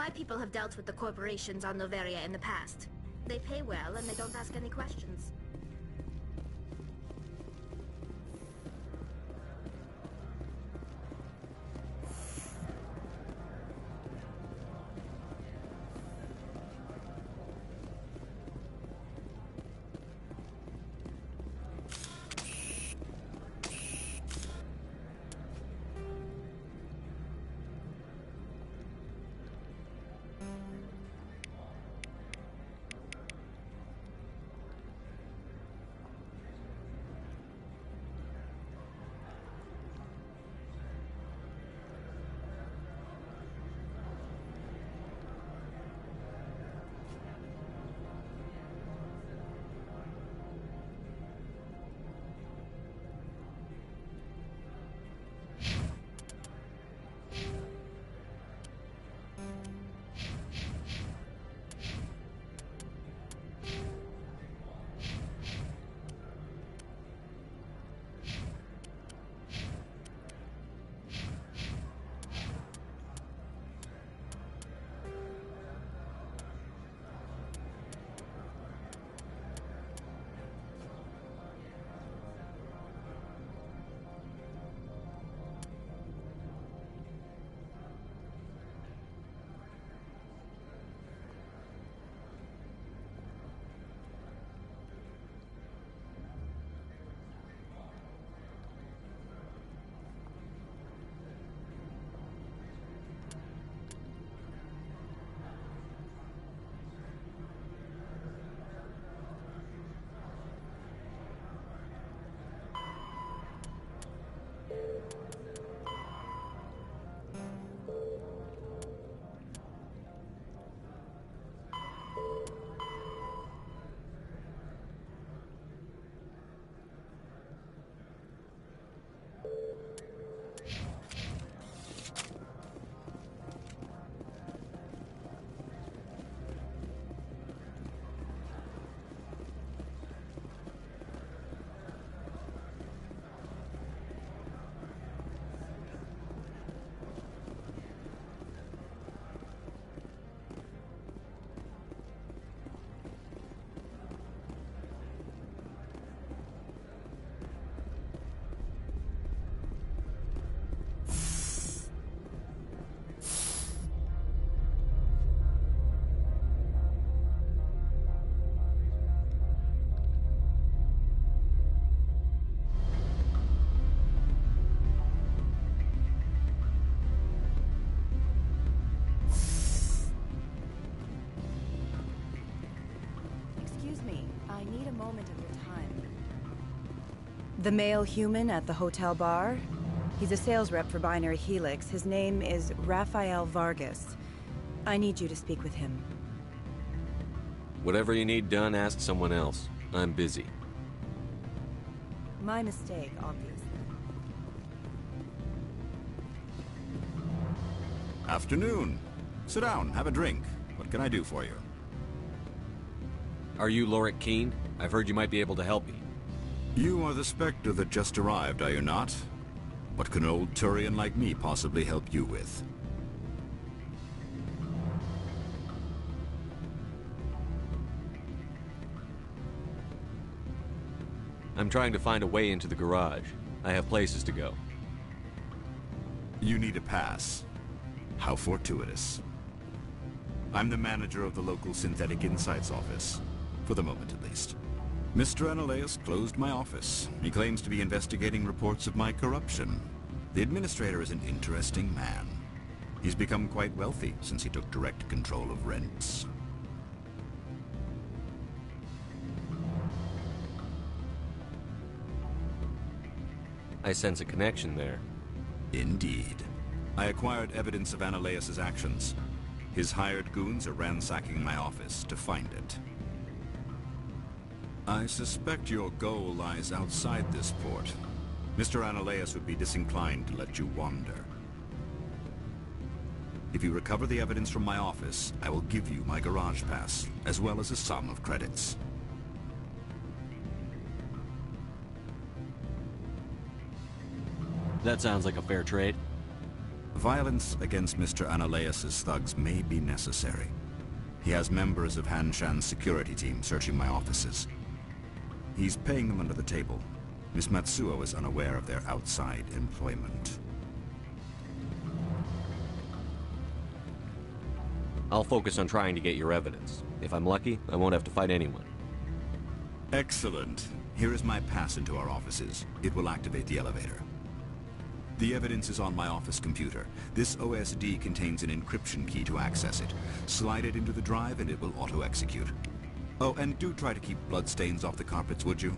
My people have dealt with the corporations on Noveria in the past. They pay well and they don't ask any questions. The male human at the hotel bar? He's a sales rep for Binary Helix. His name is Rafael Vargas. I need you to speak with him. Whatever you need done, ask someone else. I'm busy. My mistake, obviously. Afternoon. Sit down, have a drink. What can I do for you? Are you Lorik Keen? I've heard you might be able to help me. You are the Spectre that just arrived, are you not? What can an old Turian like me possibly help you with? I'm trying to find a way into the garage. I have places to go. You need a pass. How fortuitous. I'm the manager of the local Synthetic Insights office. For the moment, at least. Mr. Analeas closed my office. He claims to be investigating reports of my corruption. The administrator is an interesting man. He's become quite wealthy since he took direct control of rents. I sense a connection there. Indeed. I acquired evidence of Analeas' actions. His hired goons are ransacking my office to find it. I suspect your goal lies outside this port. Mr. Analeas would be disinclined to let you wander. If you recover the evidence from my office, I will give you my garage pass, as well as a sum of credits. That sounds like a fair trade. Violence against Mr. Ananias' thugs may be necessary. He has members of Han Shan's security team searching my offices. He's paying them under the table. Miss Matsuo is unaware of their outside employment. I'll focus on trying to get your evidence. If I'm lucky, I won't have to fight anyone. Excellent. Here is my pass into our offices. It will activate the elevator. The evidence is on my office computer. This OSD contains an encryption key to access it. Slide it into the drive and it will auto-execute. Oh, and do try to keep bloodstains off the carpets, would you?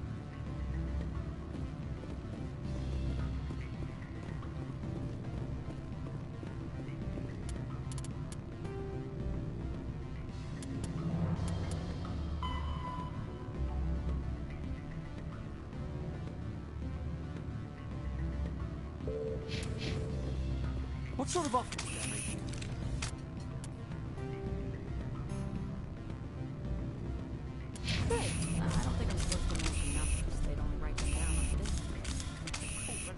What sort of offer are they making? Good. I don't think I'm supposed to mention numbers. They'd only write them down on the business card.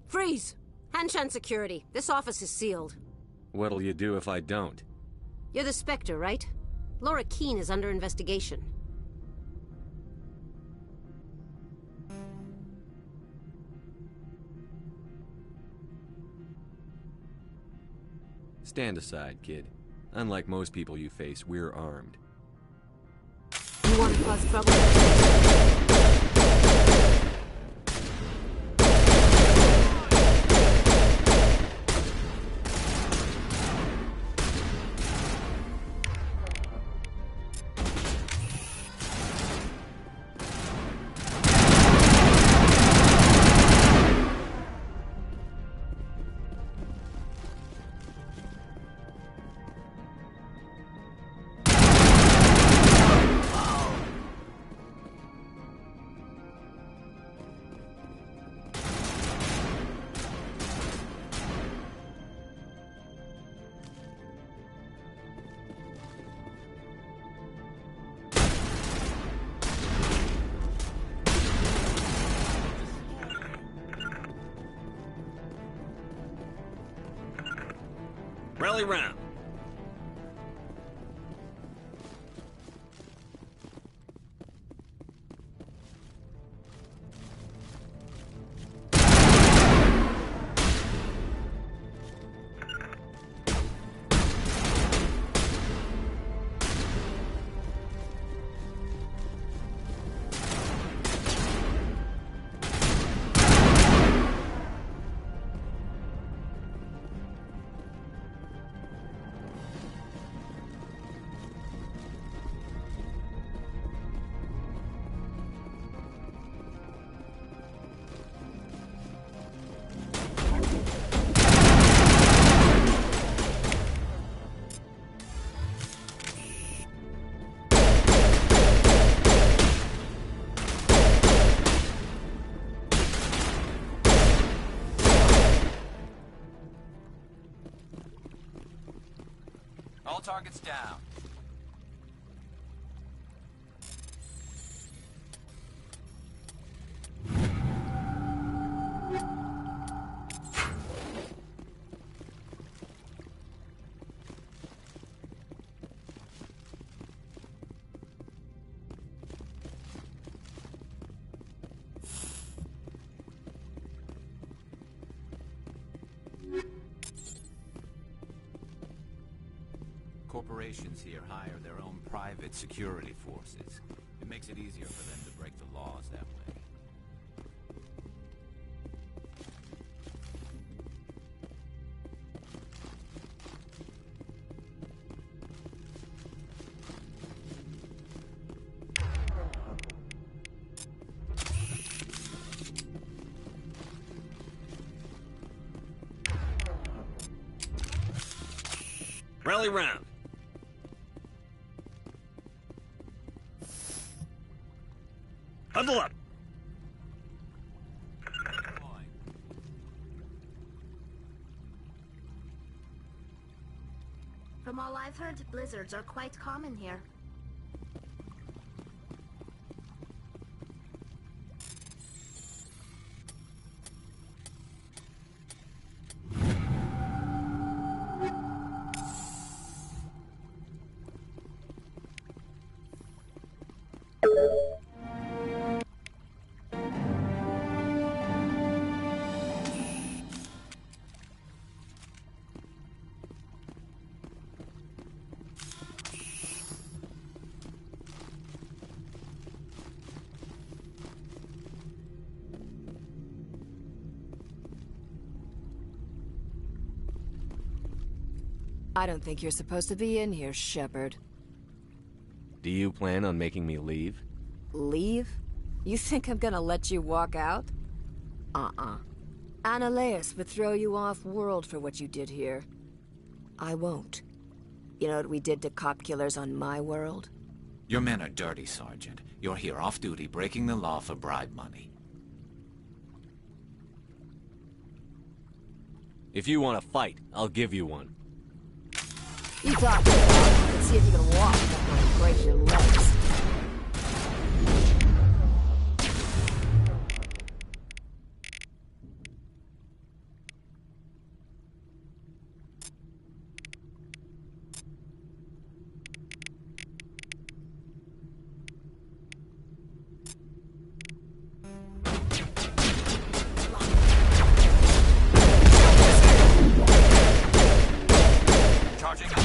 Freeze! Han Shan Security. This office is sealed. What'll you do if I don't? You're the Spectre, right? Laura Keene is under investigation. Stand aside, kid. Unlike most people you face, we're armed. You want to cause trouble? Rally round. All targets down. corporations here hire their own private security forces. It makes it easier for them to break the laws that way. Rally round. Huddle up. From all I've heard, blizzards are quite common here. I don't think you're supposed to be in here, Shepard. Do you plan on making me leave? Leave? You think I'm gonna let you walk out? Uh-uh. Annaleus would throw you off-world for what you did here. I won't. You know what we did to cop killers on my world? Your men are dirty, Sergeant. You're here off-duty, breaking the law for bribe money. If you want to fight, I'll give you one. You talk to me. Let's see if you can walk before I break your legs. Charging up.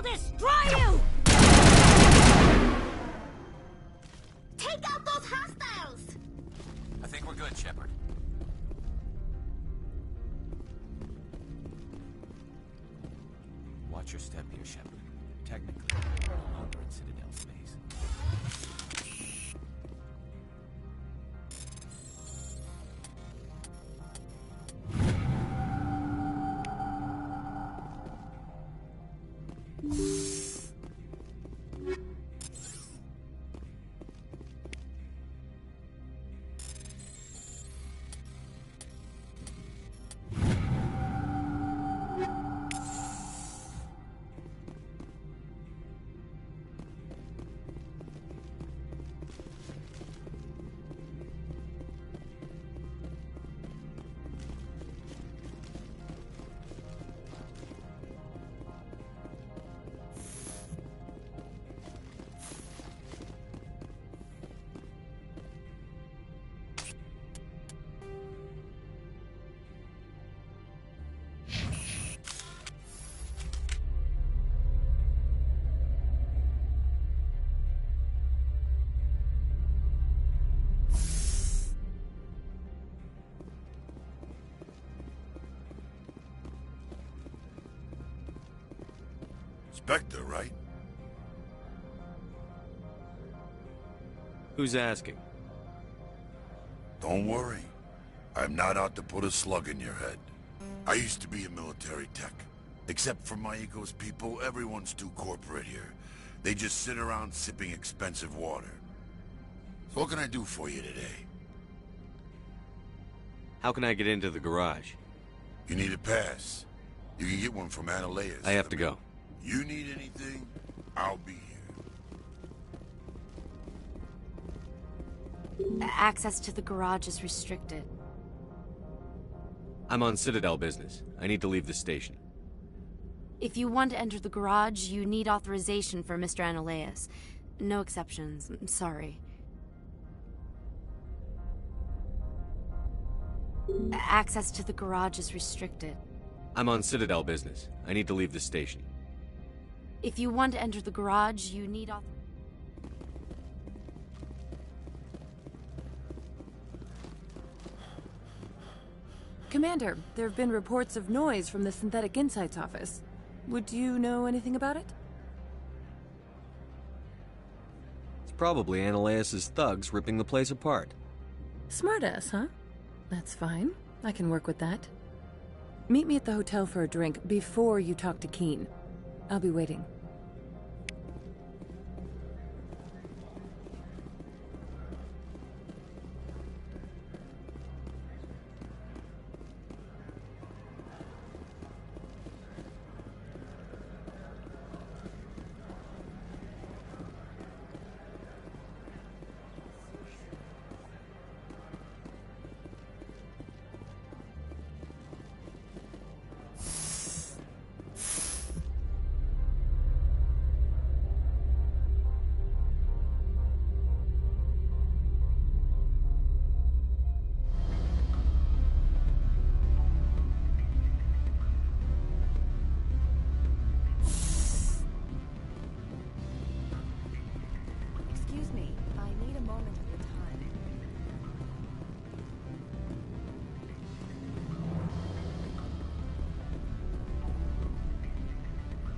Destroy you! Take out those hostiles! I think we're good, Shepard. Watch your step here, Shepard. Technically, we're no longer in Citadel space. Spectre, right? Who's asking? Don't worry. I'm not out to put a slug in your head. I used to be a military tech. Except for Maiko's people, everyone's too corporate here. They just sit around sipping expensive water. So what can I do for you today? How can I get into the garage? You need a pass. You can get one from Analeus. I have to go. You need anything, I'll be here. Access to the garage is restricted. I'm on Citadel business. I need to leave the station. If you want to enter the garage, you need authorization for Mr. Analeus. No exceptions. I'm sorry. Access to the garage is restricted. I'm on Citadel business. I need to leave the station. If you want to enter the garage, you need Commander, there have been reports of noise from the Synthetic Insights office. Would you know anything about it? It's probably Analeus' thugs ripping the place apart. Smartass, huh? That's fine. I can work with that. Meet me at the hotel for a drink before you talk to Keen. I'll be waiting.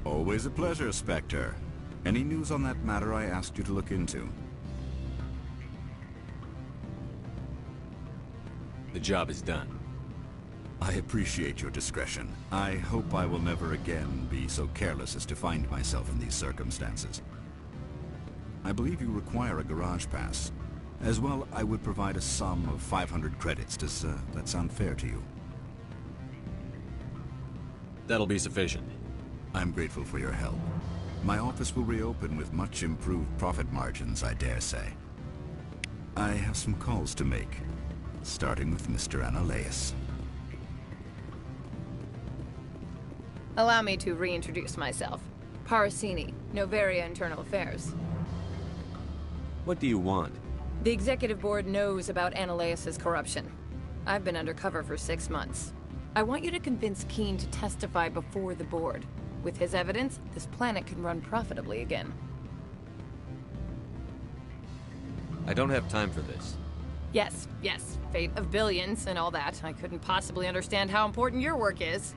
Always a pleasure, Spectre. Any news on that matter I asked you to look into? The job is done. I appreciate your discretion. I hope I will never again be so careless as to find myself in these circumstances. I believe you require a garage pass. As well, I would provide a sum of 500 credits. Does that sound fair to you? That'll be sufficient. I'm grateful for your help. My office will reopen with much improved profit margins, I dare say. I have some calls to make, starting with Mr. Analeus. Allow me to reintroduce myself. Parasini, Noveria Internal Affairs. What do you want? The Executive Board knows about Analeus' corruption. I've been undercover for 6 months. I want you to convince Keen to testify before the Board. With his evidence, this planet can run profitably again. I don't have time for this. Yes, fate of billions and all that. I couldn't possibly understand how important your work is.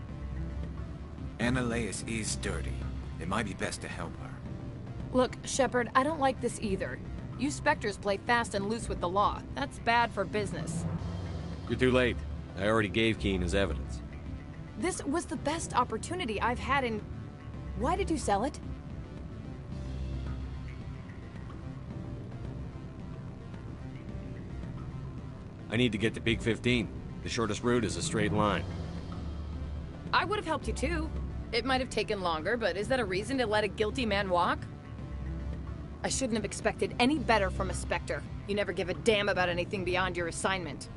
Analeus is dirty. It might be best to help her. Look, Shepard, I don't like this either. You Spectres play fast and loose with the law. That's bad for business. You're too late. I already gave Keen his evidence. This was the best opportunity I've had in... Why did you sell it? I need to get to Peak 15. The shortest route is a straight line. I would have helped you too. It might have taken longer, but is that a reason to let a guilty man walk? I shouldn't have expected any better from a Spectre. You never give a damn about anything beyond your assignment.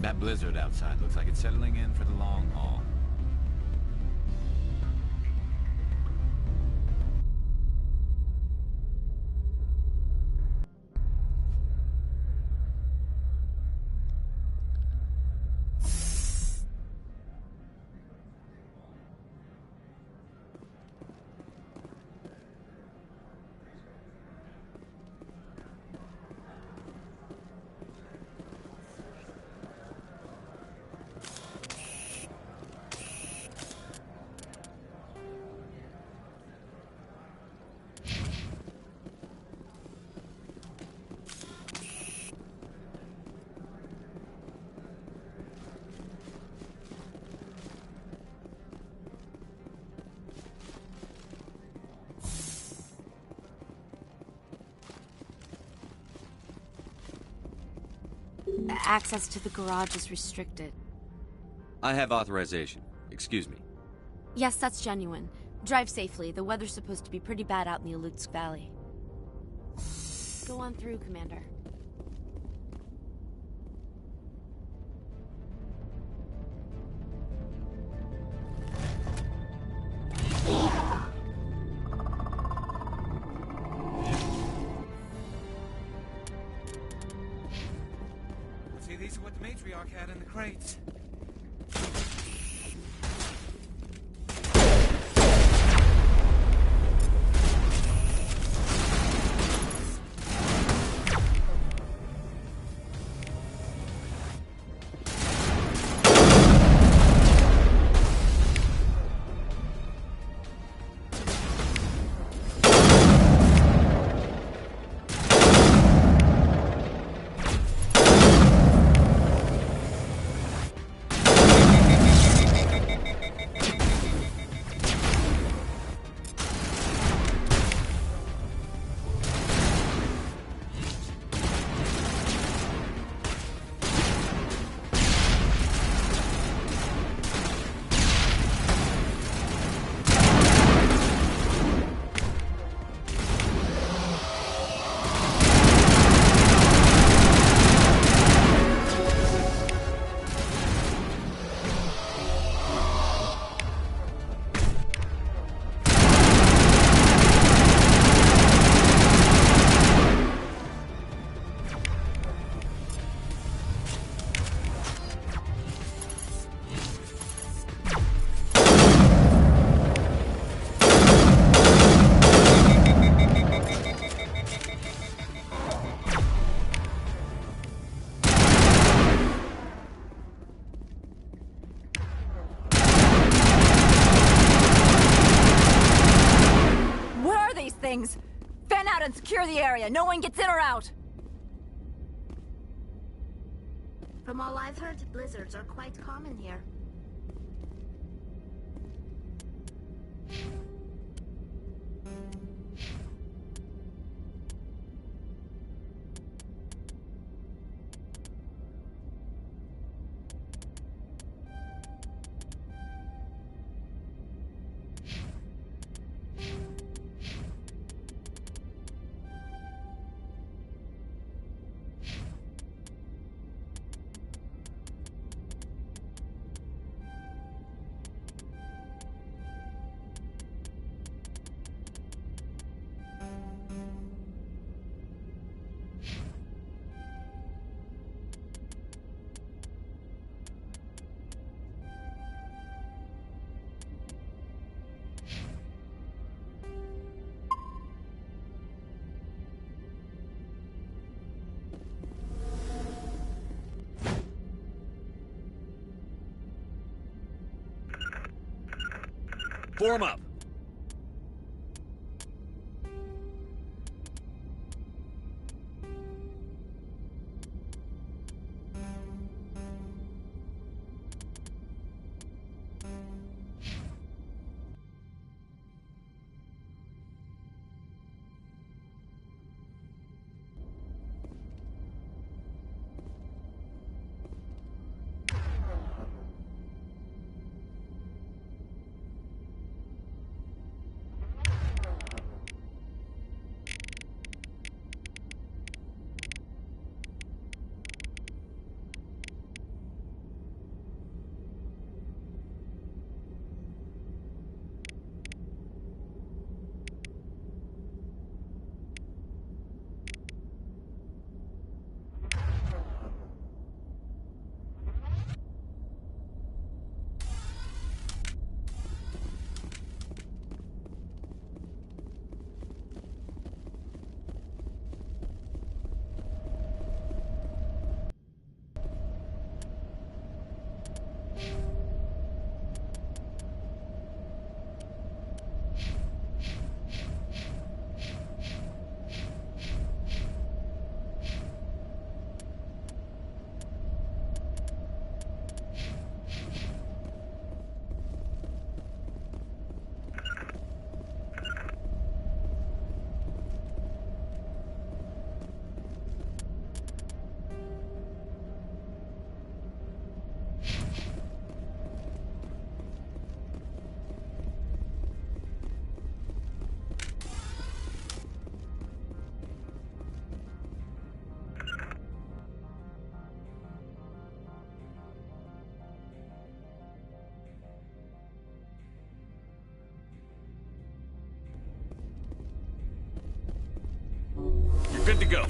That blizzard outside looks like it's settling in for the long haul. Access to the garage is restricted. I have authorization. Excuse me. Yes, that's genuine. Drive safely. The weather's supposed to be pretty bad out in the Alutsk Valley. Go on through, Commander. See, these are what the matriarch had in the crates. Things! Fan out and secure the area. No one gets in or out. From all I've heard, blizzards are quite common here. Form up! good to go.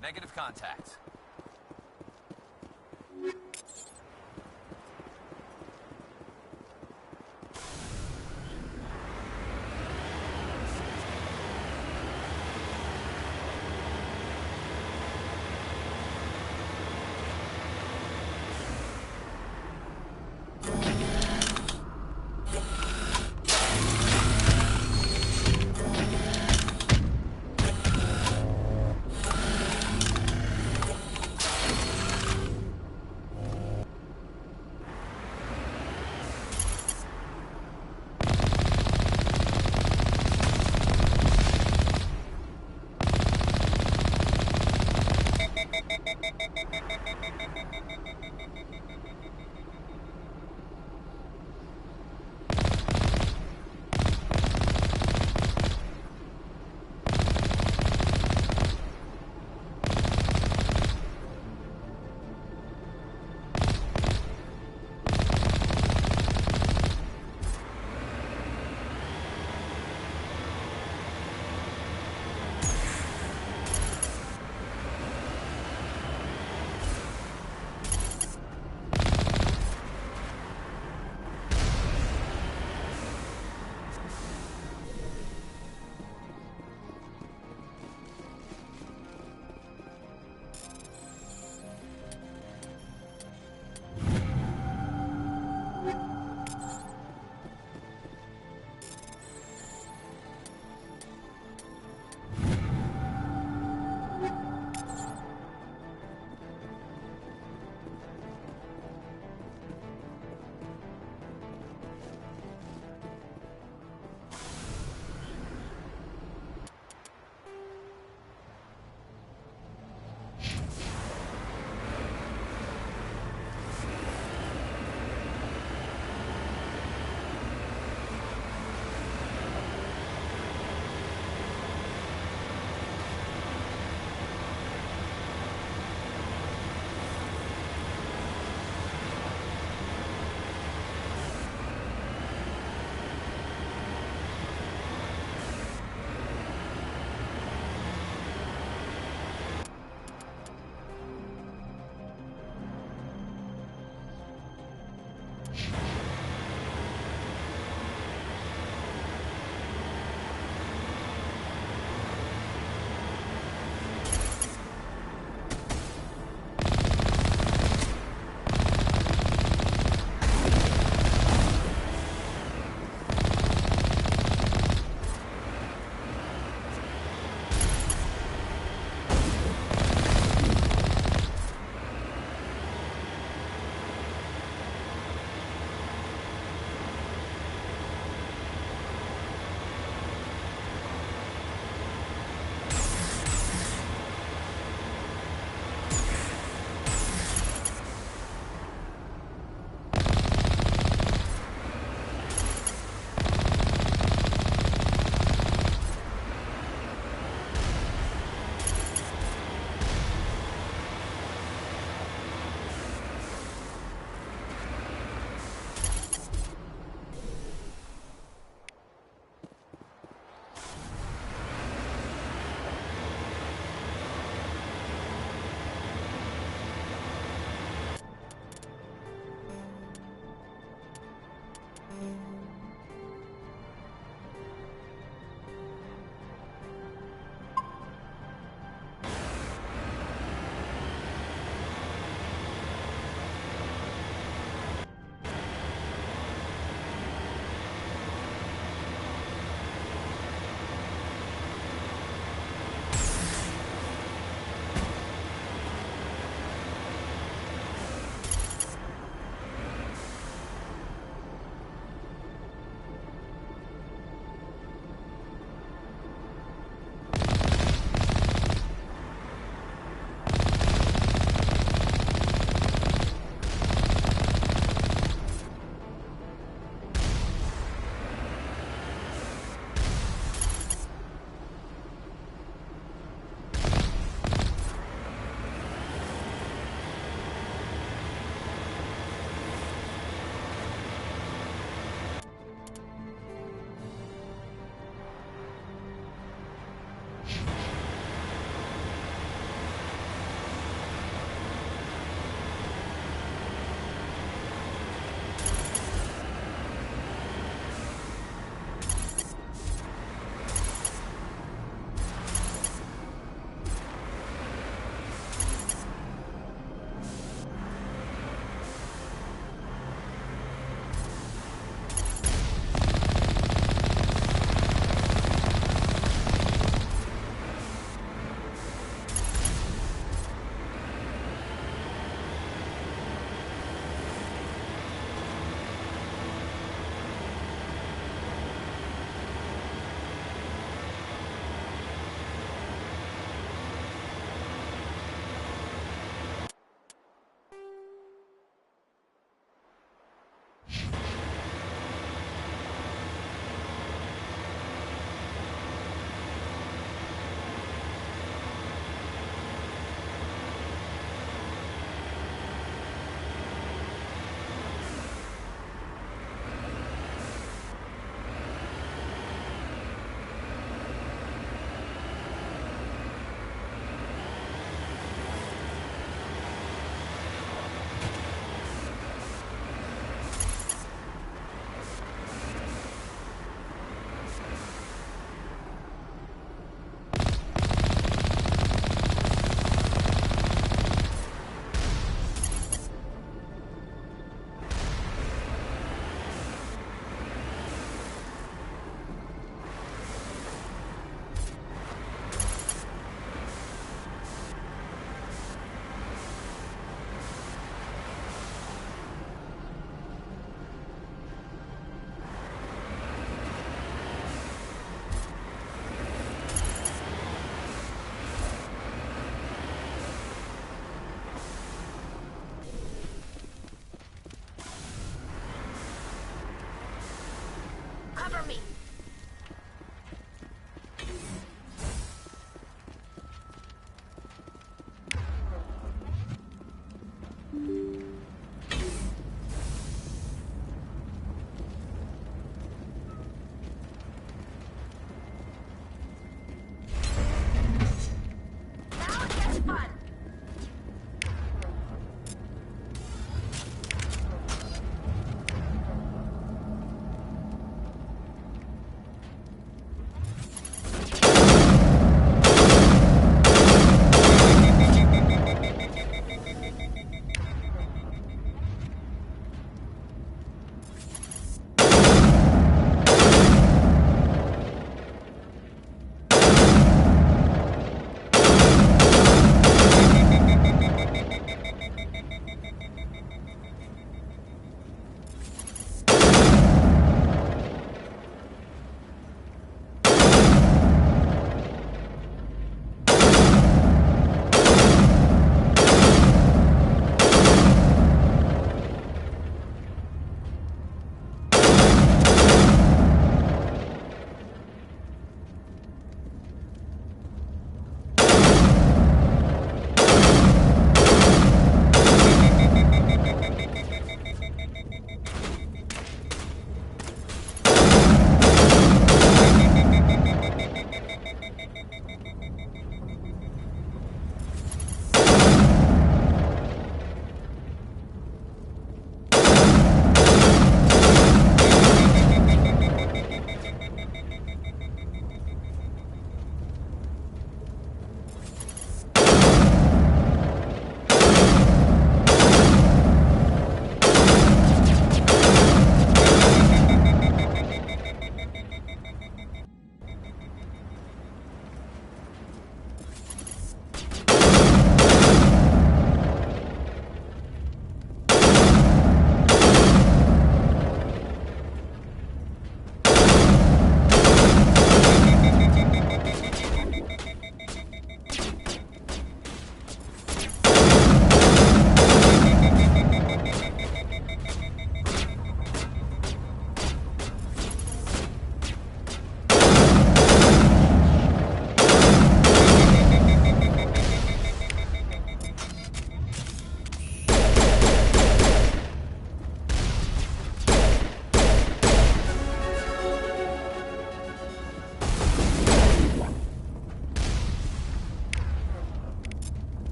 Negative contact.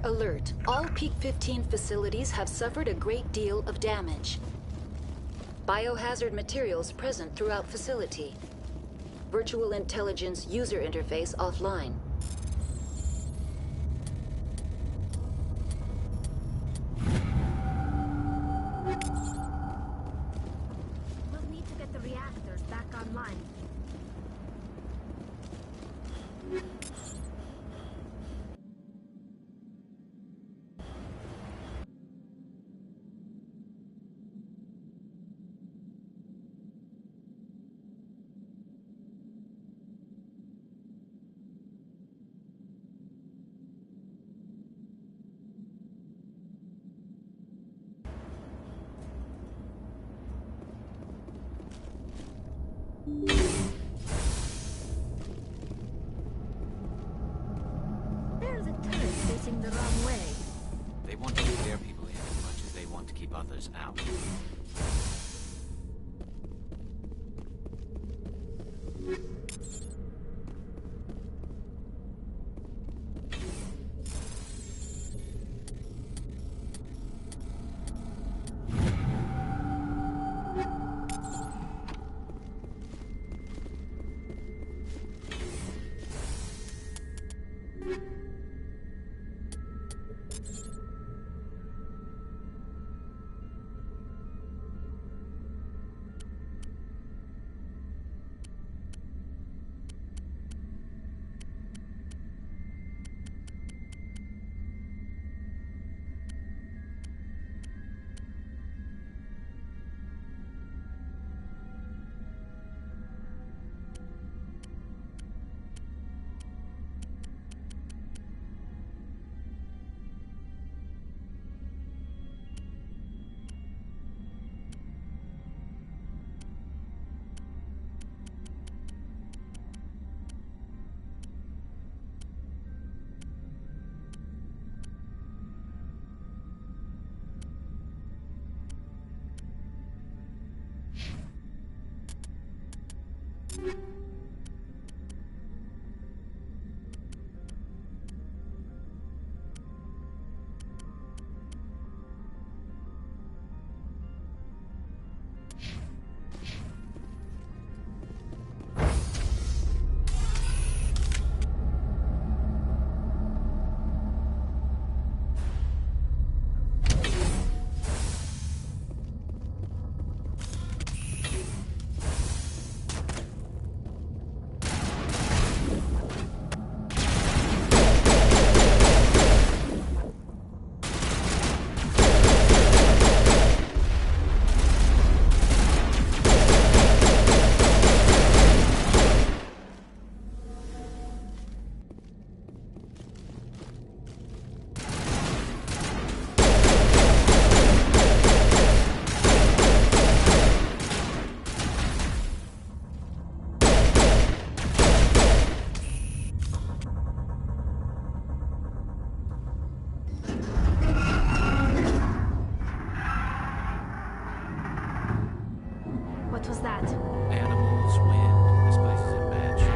alert. All Peak 15 facilities have suffered a great deal of damage. Biohazard materials present throughout facility. Virtual intelligence user interface offline. We'll need to get the reactors back online. There's a turret facing the wrong way. They want to keep their people in as much as they want to keep others out. What was that? Animals, wind. This place is in bad shape.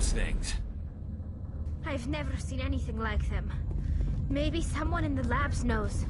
Things. I've never seen anything like them. Maybe someone in the labs knows.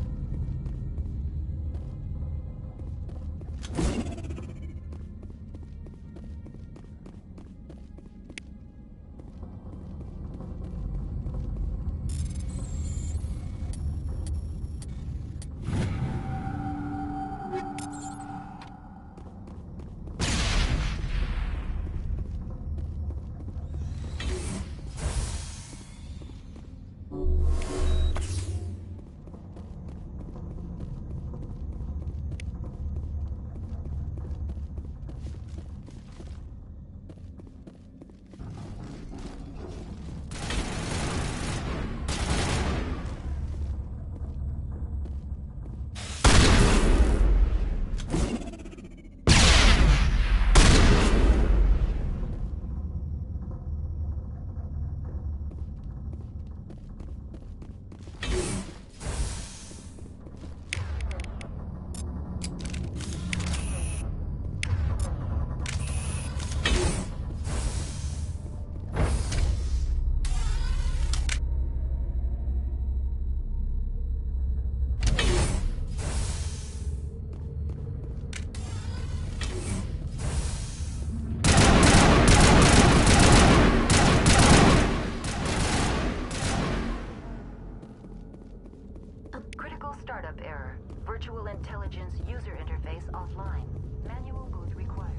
startup error. Virtual intelligence user interface offline. Manual boot required.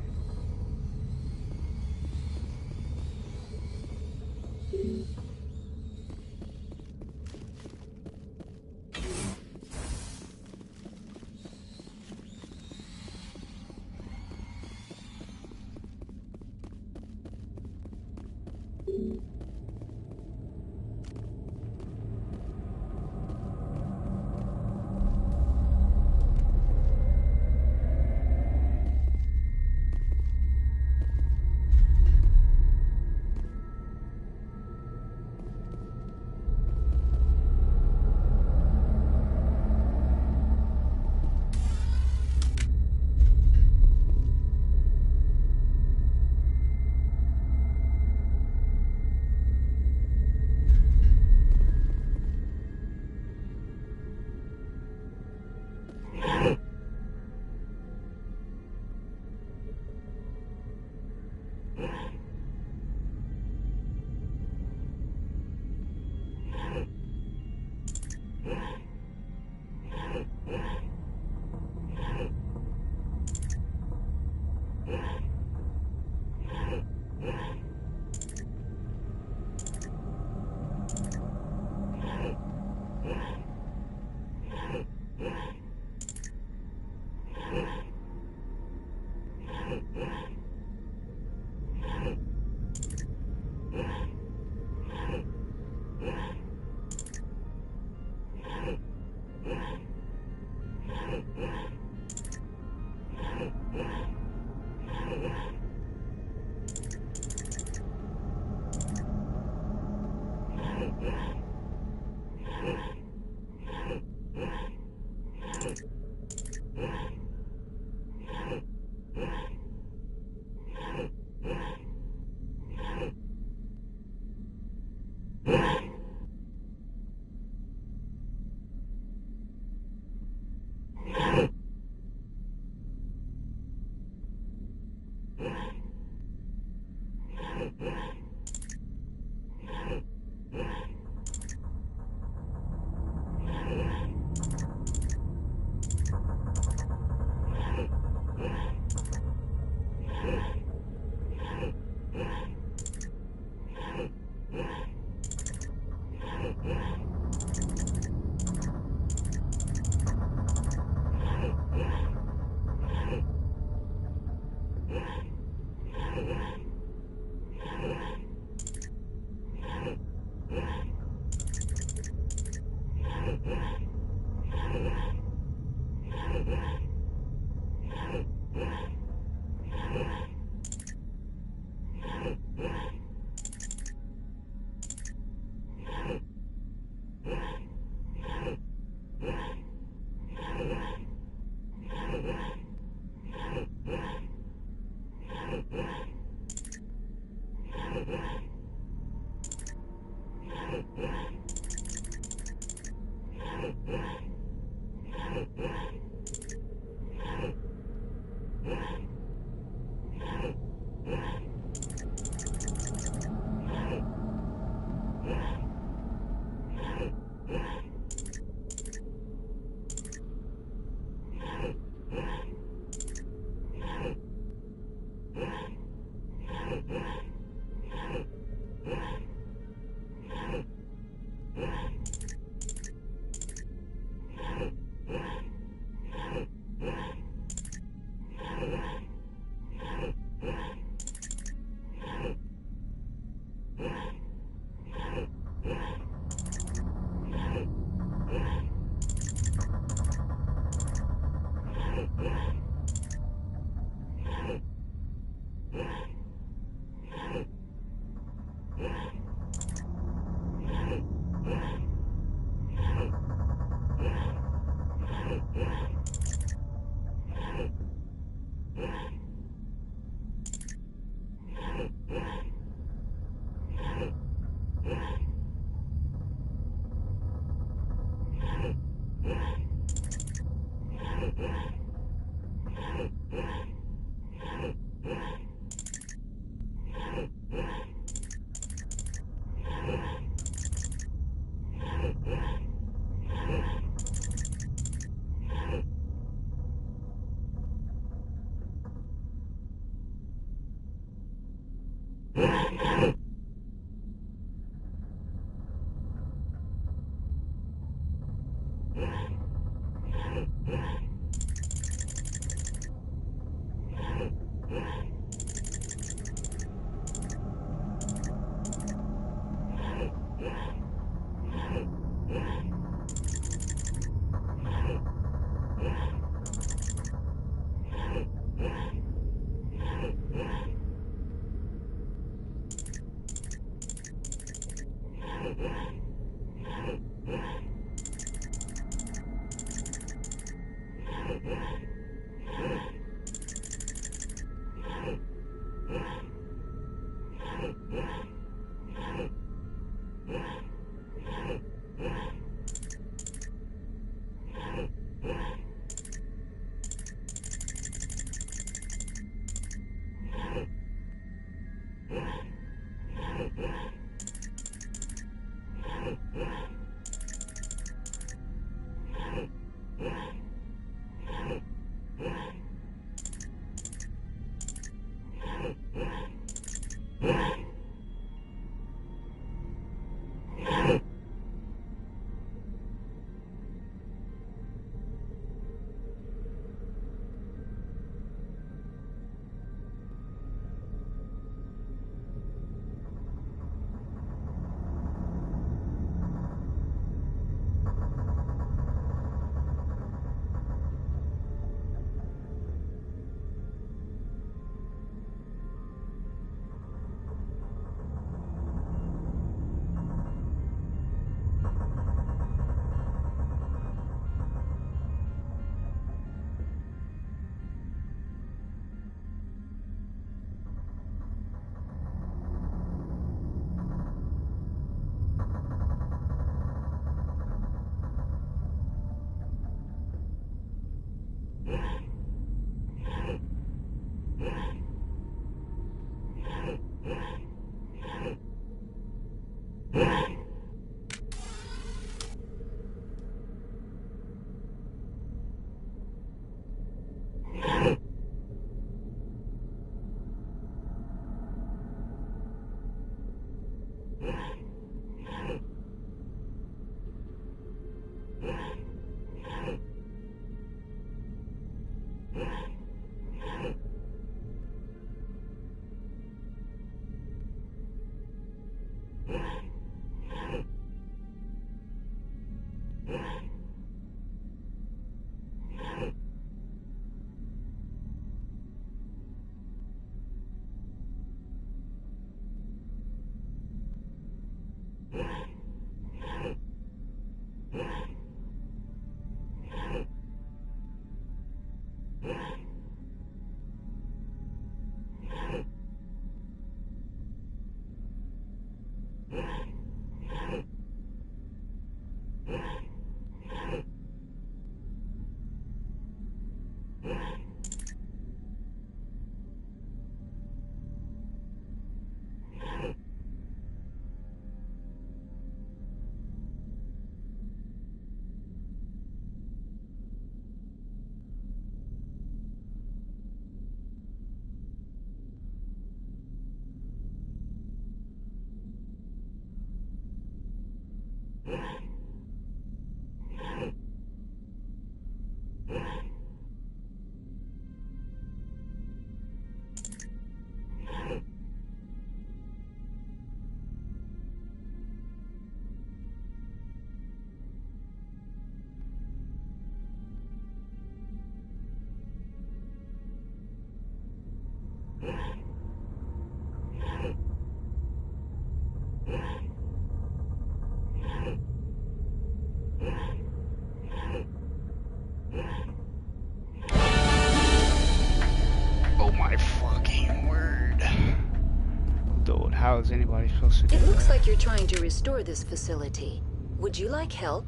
How is anybody supposed to do that? It looks like you're trying to restore this facility. Would you like help?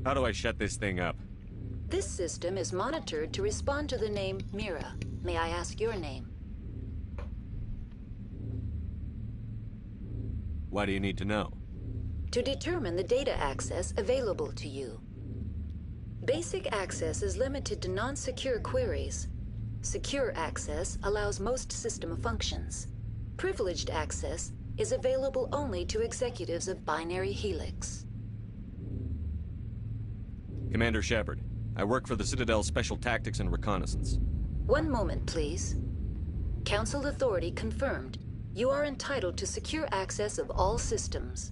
How do I shut this thing up? This system is monitored to respond to the name Mira. May I ask your name? Why do you need to know? To determine the data access available to you. Basic access is limited to non-secure queries. Secure access allows most system functions. Privileged access is available only to executives of Binary Helix. Commander Shepard, I work for the Citadel Special Tactics and Reconnaissance. One moment, please. Council authority confirmed. You are entitled to secure access of all systems.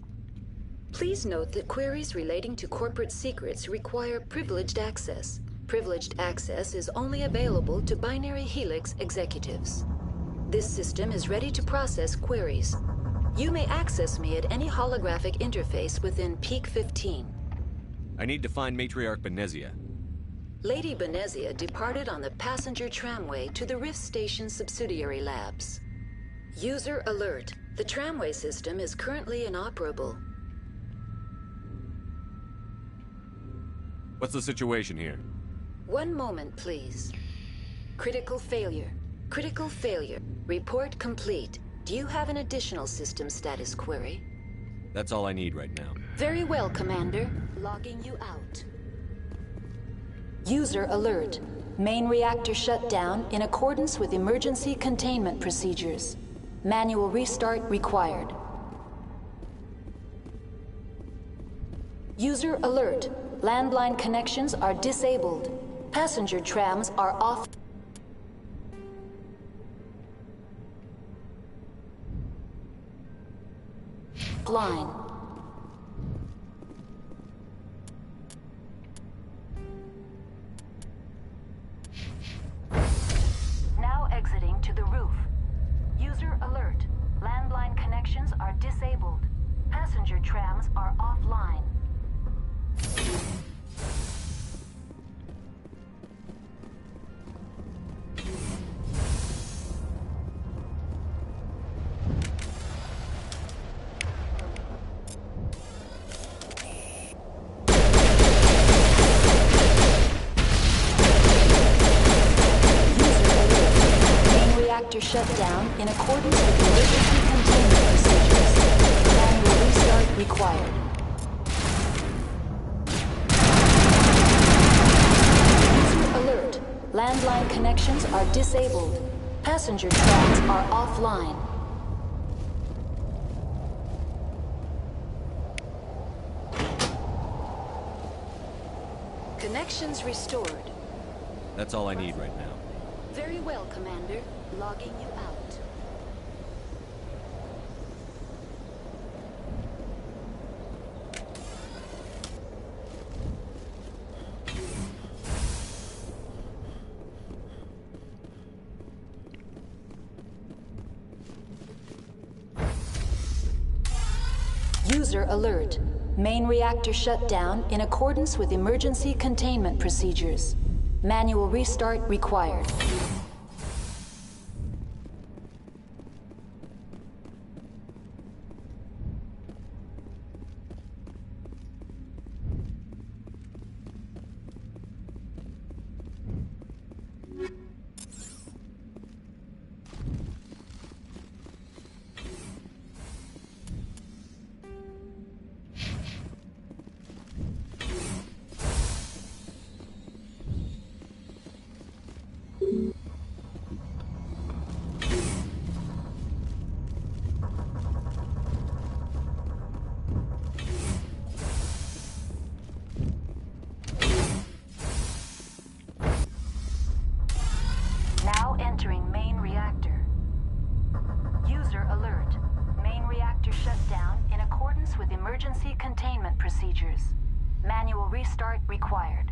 Please note that queries relating to corporate secrets require privileged access. Privileged access is only available to Binary Helix executives. This system is ready to process queries. You may access me at any holographic interface within Peak 15. I need to find Matriarch Benezia. Lady Benezia departed on the passenger tramway to the Rift Station subsidiary labs. User alert. The tramway system is currently inoperable. What's the situation here? One moment, please. Critical failure. Critical failure. Report complete. Do you have an additional system status query? That's all I need right now. Very well, Commander. Logging you out. User alert. Main reactor shut down in accordance with emergency containment procedures. Manual restart required. User alert. Landline connections are disabled. Passenger trams are off. Line. Now exiting to the roof. User alert. Landline connections are disabled. Passenger trams are offline. Shut down in accordance with emergency containment procedures. Manual restart required. User alert. Landline connections are disabled. Passenger trams are offline. Connections restored. That's all I need right now. Very well, Commander. Logging you out. User alert. Main reactor shut down in accordance with emergency containment procedures. Manual restart required. Entering main reactor. User alert. Main reactor shut down in accordance with emergency containment procedures. Manual restart required.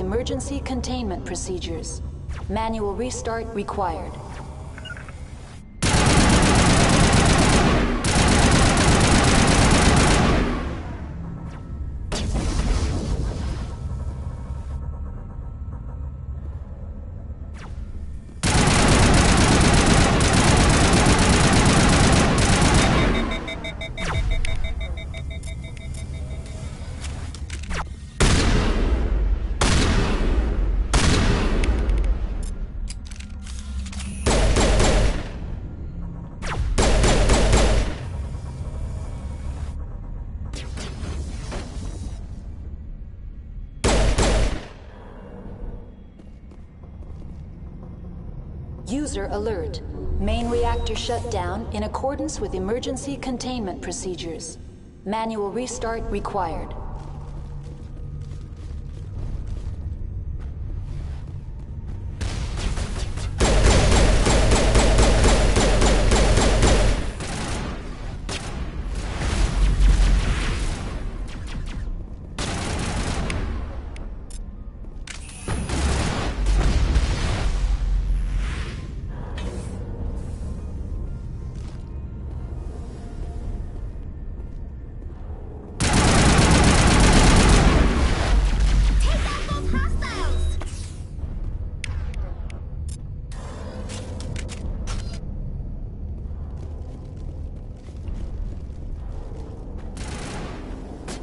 emergency containment procedures. Manual restart required. User alert. Main reactor shut down in accordance with emergency containment procedures. Manual restart required.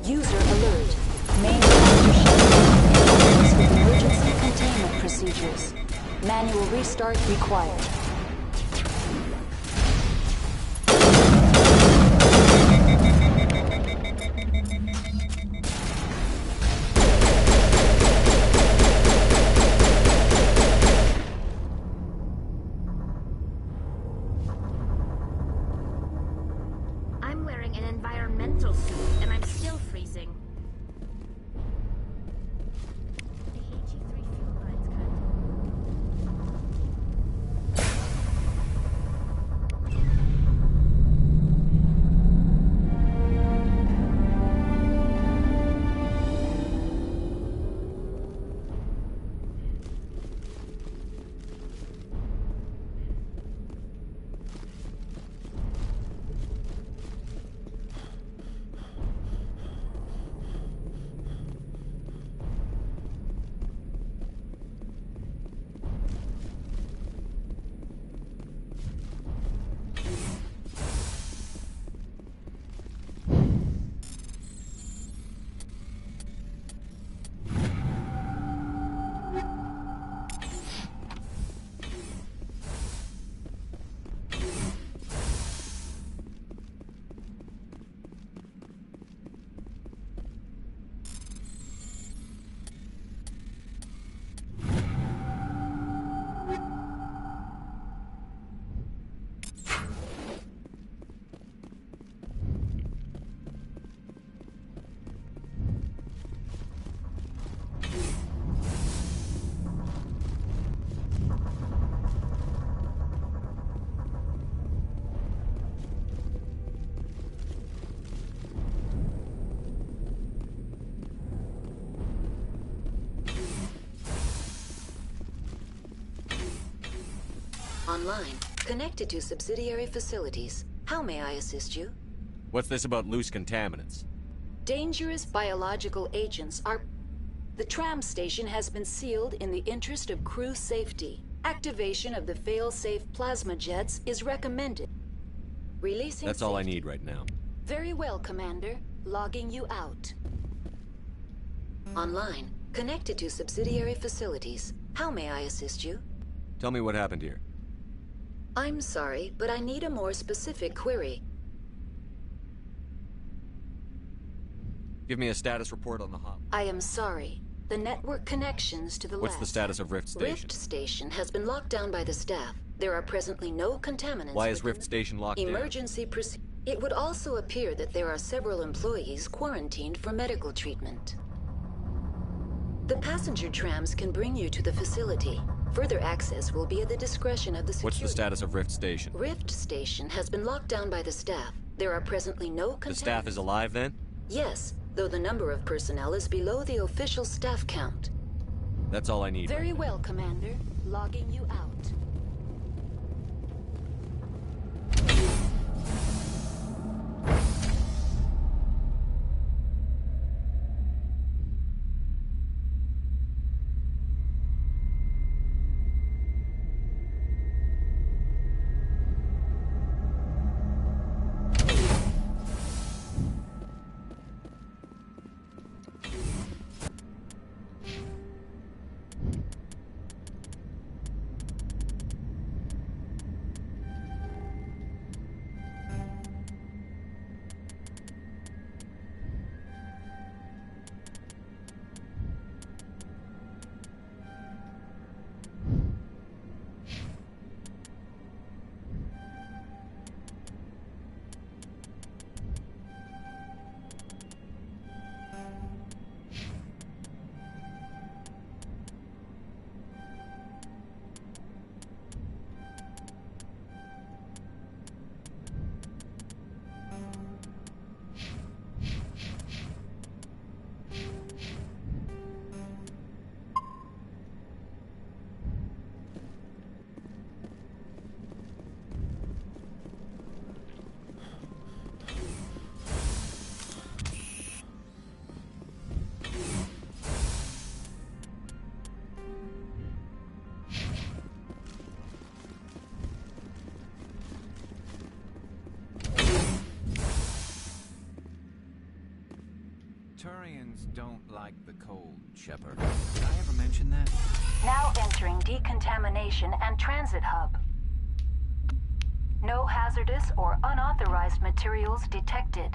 User alert. Main reactor shut down in accordance with emergency containment procedures. Manual restart required. I'm wearing an environmental suit, and I'm still freezing. The HE3 fuel line's cut. Online. Connected to subsidiary facilities. How may I assist you? What's this about loose contaminants? Dangerous biological agents are... The tram station has been sealed in the interest of crew safety. Activation of the fail-safe plasma jets is recommended. Releasing That's all I need right now. Very well, Commander. Logging you out. Online. Connected to subsidiary facilities. How may I assist you? Tell me what happened here. I'm sorry, but I need a more specific query. Give me a status report on the hop. I am sorry. The network connections to the What's lab. the status of Rift Station? Rift Station has been locked down by the staff. There are presently no contaminants. Why is Rift Station locked down? Emergency It would also appear that there are several employees quarantined for medical treatment. The passenger trams can bring you to the facility. Further access will be at the discretion of the security. What's the status of Rift Station? Rift Station has been locked down by the staff. There are presently no contaminants. The staff is alive then? Yes, though the number of personnel is below the official staff count. That's all I need. Very well, Commander. Logging you out. Turians don't like the cold, Shepard. Did I ever mention that? Now entering decontamination and transit hub. No hazardous or unauthorized materials detected.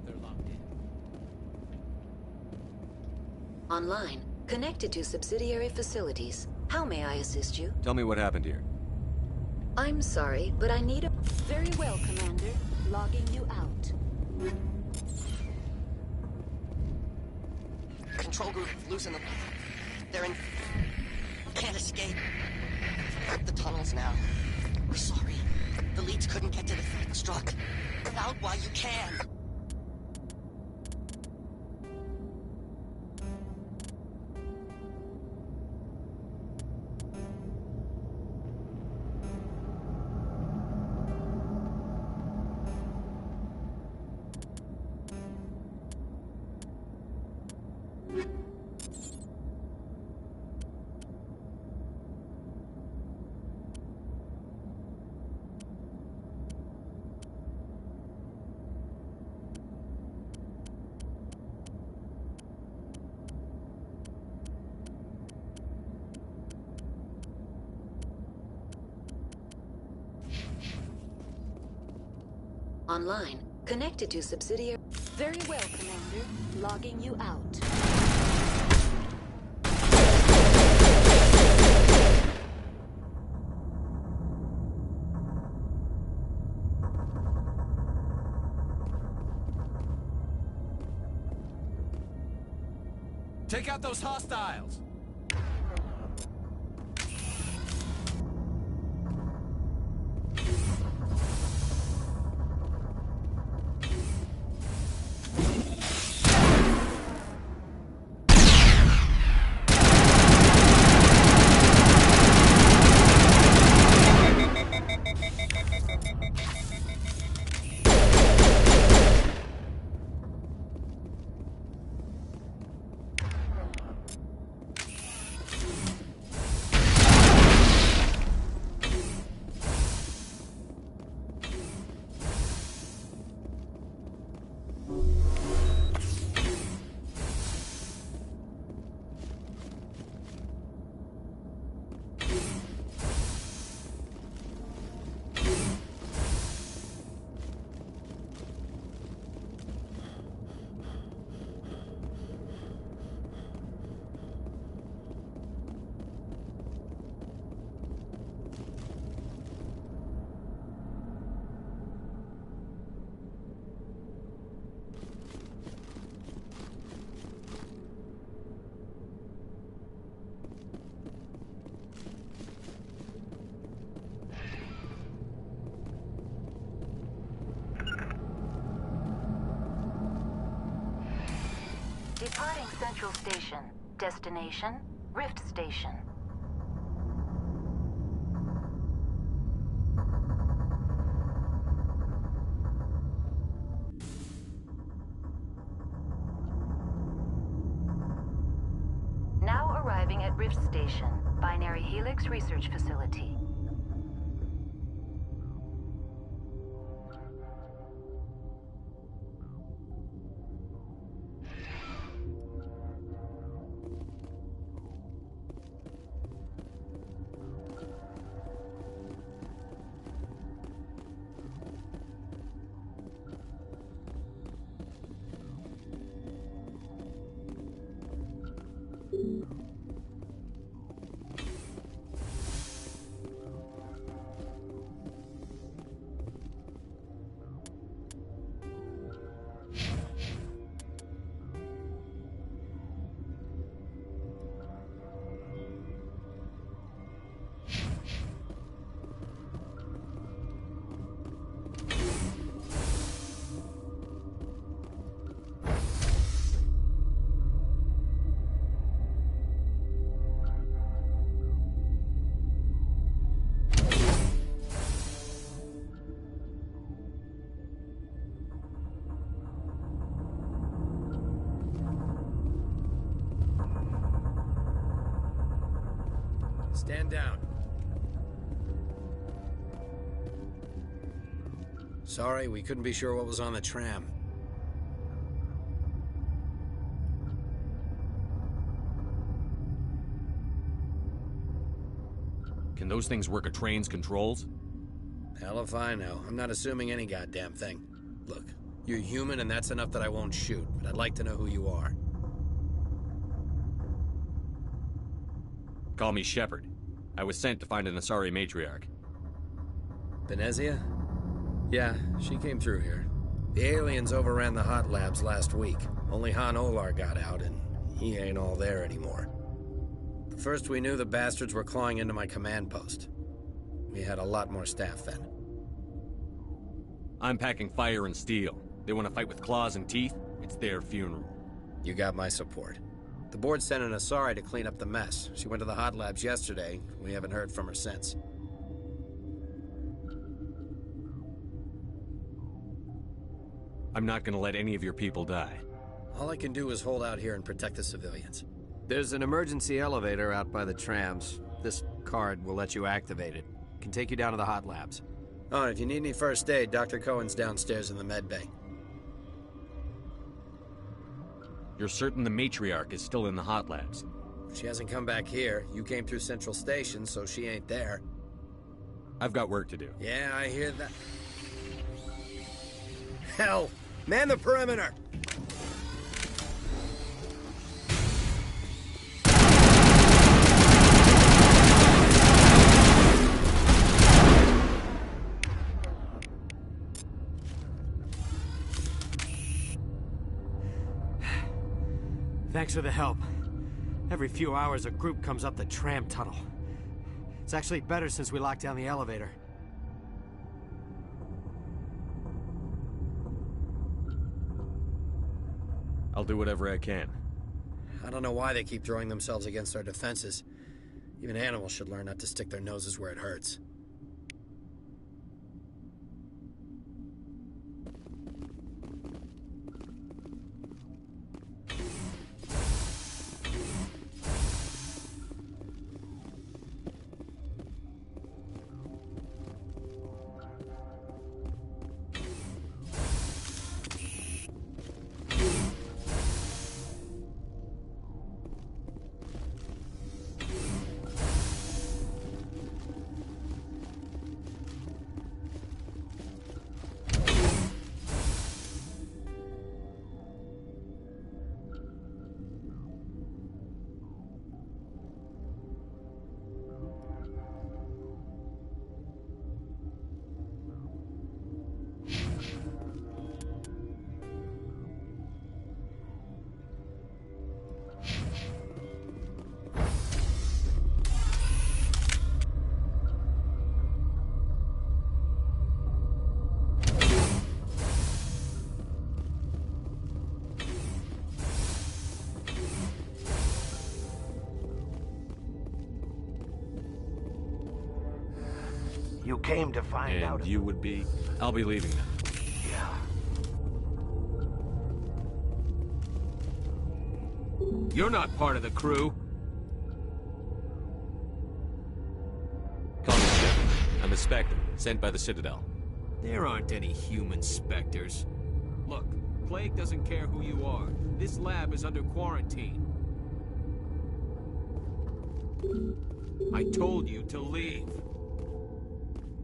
They're locked in. Online. Connected to subsidiary facilities. How may I assist you? Tell me what happened here. I'm sorry, but I need a... Very well, Commander. Logging you out. Control group, losing them. They're in... Can't escape. The tunnels now. We're sorry. The leads couldn't get to the struck. Get out while you can. Online. Connected to subsidiary... Very well, Commander. Logging you out. Take out those hostiles! Departing Central Station. Destination, Rift Station. Now arriving at Rift Station, Binary Helix Research Facility. Stand down. Sorry, we couldn't be sure what was on the tram. Can those things work a train's controls? Hell if I know. I'm not assuming any goddamn thing. Look, you're human and that's enough that I won't shoot, but I'd like to know who you are. Call me Shepard. I was sent to find an Asari matriarch. Benezia? Yeah, she came through here. The aliens overran the hot labs last week. Only Han Olar got out, and he ain't all there anymore. The first we knew, the bastards were clawing into my command post. We had a lot more staff then. I'm packing fire and steel. They want to fight with claws and teeth? It's their funeral. You got my support. The board sent an Asari to clean up the mess. She went to the hot labs yesterday. We haven't heard from her since. I'm not gonna let any of your people die. All I can do is hold out here and protect the civilians. There's an emergency elevator out by the trams. This card will let you activate it. Can take you down to the hot labs. Oh, and if you need any first aid, Dr. Cohen's downstairs in the med bay. You're certain the matriarch is still in the hot labs? She hasn't come back here. You came through Central Station, so she ain't there. I've got work to do. Yeah, I hear that. Hell! Man the perimeter! Thanks for the help. Every few hours, a group comes up the tram tunnel. It's actually better since we locked down the elevator. I'll do whatever I can. I don't know why they keep throwing themselves against our defenses. Even animals should learn not to stick their noses where it hurts. You came to find out. And you would be? I'll be leaving now. Yeah. You're not part of the crew. Call me Shepard. I'm a Spectre, sent by the Citadel. There aren't any human specters. Look, Plague doesn't care who you are. This lab is under quarantine. I told you to leave.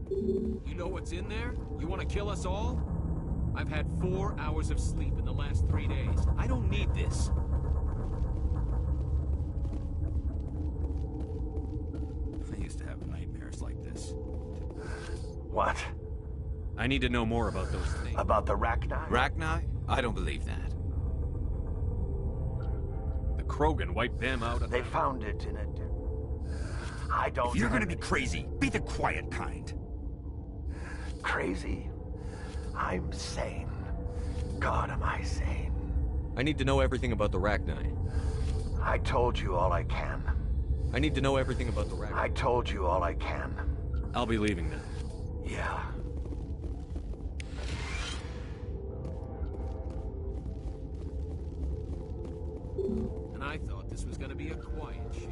You know what's in there? You want to kill us all? I've had 4 hours of sleep in the last 3 days. I don't need this. I used to have nightmares like this. What? I need to know more about those things. About the Rachni? Rachni? I don't believe that. The Krogan wiped them out. They found it in a... I don't... If you're gonna be crazy, be the quiet kind. Crazy? I'm sane. God, am I sane. I need to know everything about the Rachni. I told you all I can. I need to know everything about the Rachni. I told you all I can. I'll be leaving now. Yeah. And I thought this was gonna be a quiet shift.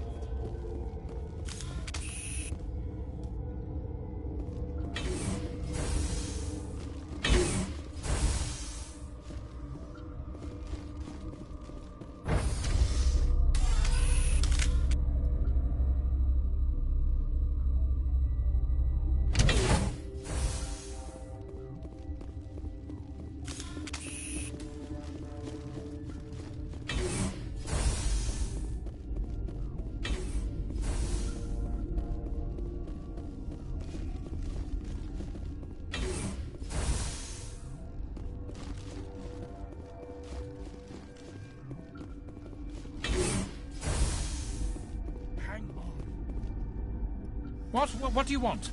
What do you want?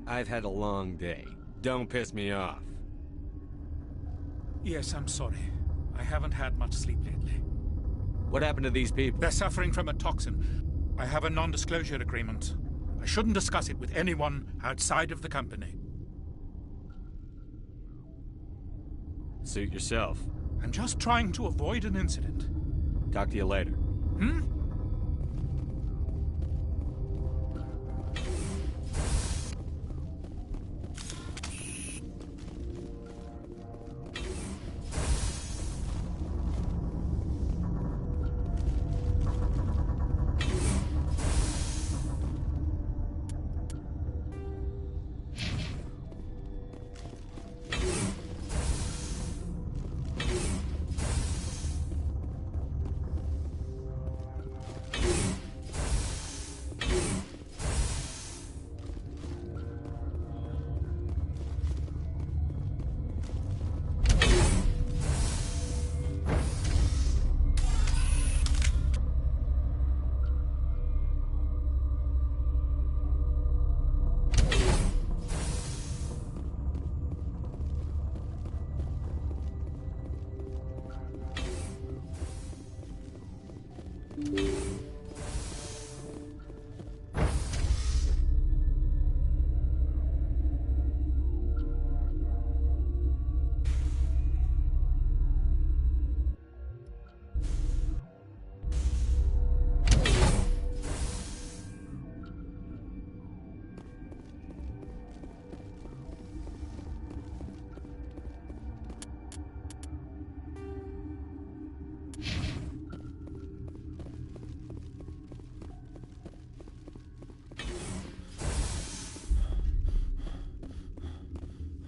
I've had a long day. Don't piss me off. Yes, I'm sorry. I haven't had much sleep lately. What happened to these people? They're suffering from a toxin. I have a non-disclosure agreement. I shouldn't discuss it with anyone outside of the company. Suit yourself. I'm just trying to avoid an incident. Talk to you later. Hmm?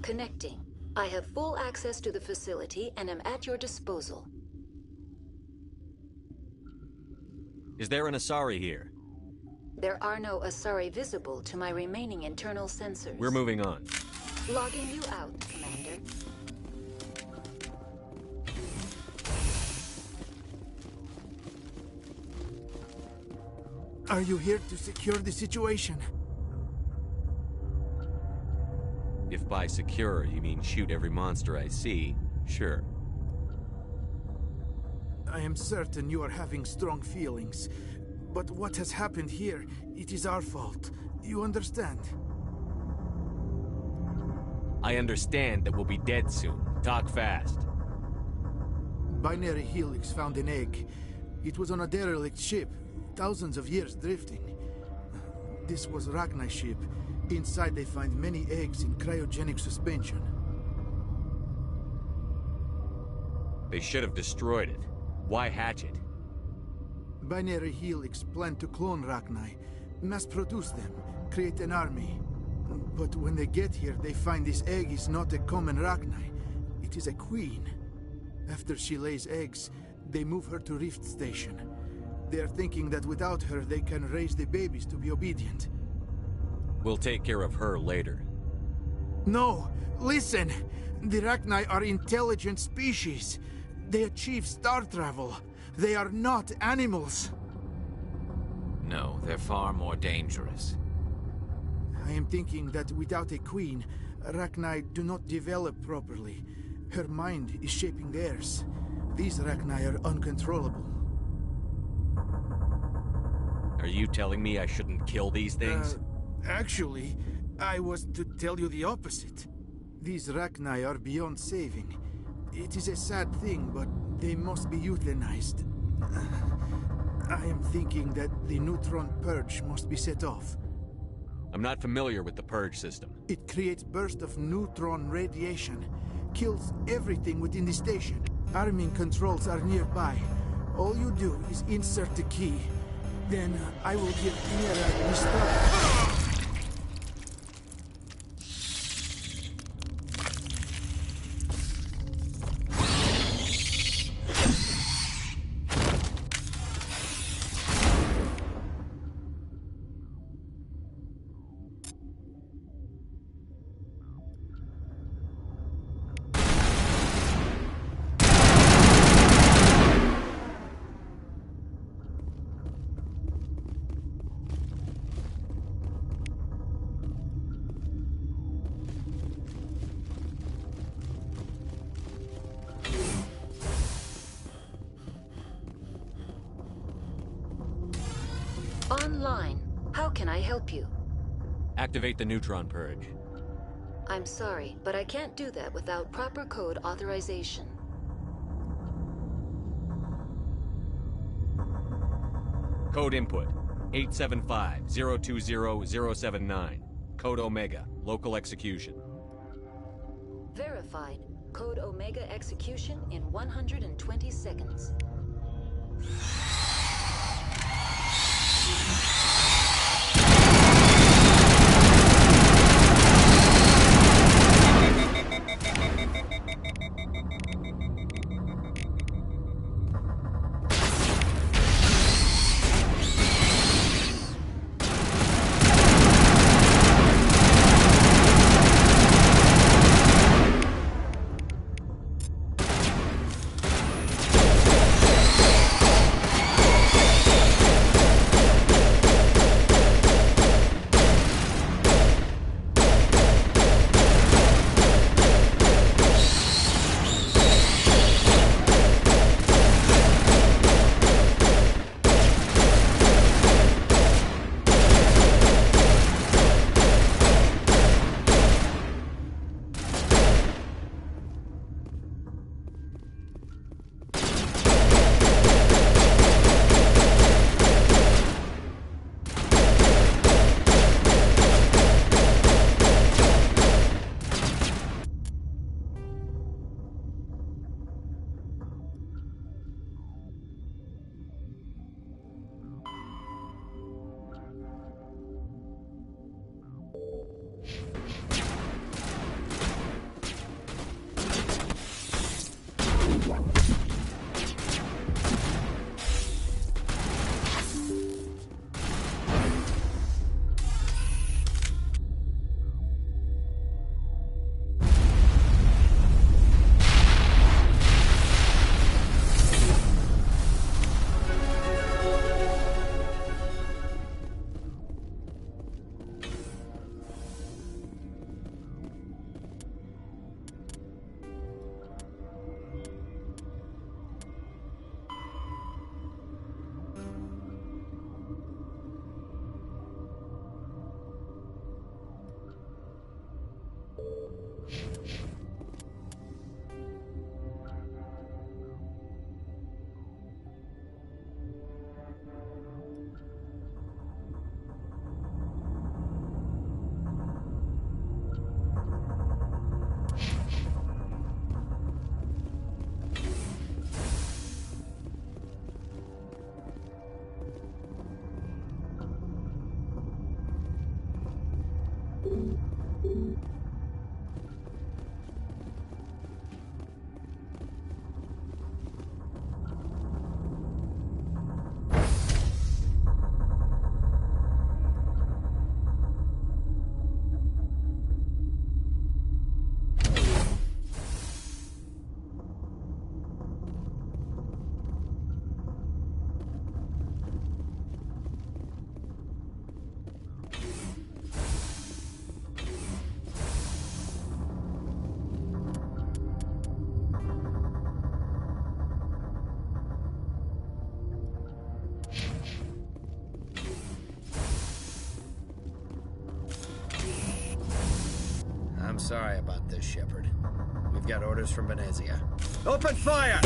Connecting. I have full access to the facility and am at your disposal. Is there an Asari here? There are no Asari visible to my remaining internal sensors. We're moving on. Logging you out, Commander. Are you here to secure the situation? If by secure you mean shoot every monster I see, sure. I am certain you are having strong feelings. But what has happened here, it is our fault. You understand? I understand that we'll be dead soon. Talk fast. Binary Helix found an egg. It was on a derelict ship, thousands of years drifting. This was Rachni's ship. Inside they find many eggs in cryogenic suspension. They should have destroyed it. Why hatch it? Binary Helix planned to clone Rachni, mass-produce them, create an army. But when they get here, they find this egg is not a common Rachni. It is a queen. After she lays eggs, they move her to Rift Station. They are thinking that without her, they can raise the babies to be obedient. We'll take care of her later. No! Listen! The Rachni are intelligent species. They achieve star travel. They are not animals. No, they're far more dangerous. I am thinking that without a queen, Rachni do not develop properly. Her mind is shaping theirs. These Rachni are uncontrollable. Are you telling me I shouldn't kill these things? Actually, I was to tell you the opposite. These Rachni are beyond saving. It is a sad thing, but they must be euthanized. I am thinking that the neutron purge must be set off. I'm not familiar with the purge system. It creates bursts of neutron radiation, kills everything within the station. Arming controls are nearby. All you do is insert the key. Then I will give Mira restart. Online. How can I help you? Activate the neutron purge. I'm sorry, but I can't do that without proper code authorization. Code input 875-020-079. Code Omega. Local execution. Verified. Code Omega execution in 120 seconds. sorry about this, Shepard. We've got orders from Venezia. Open fire!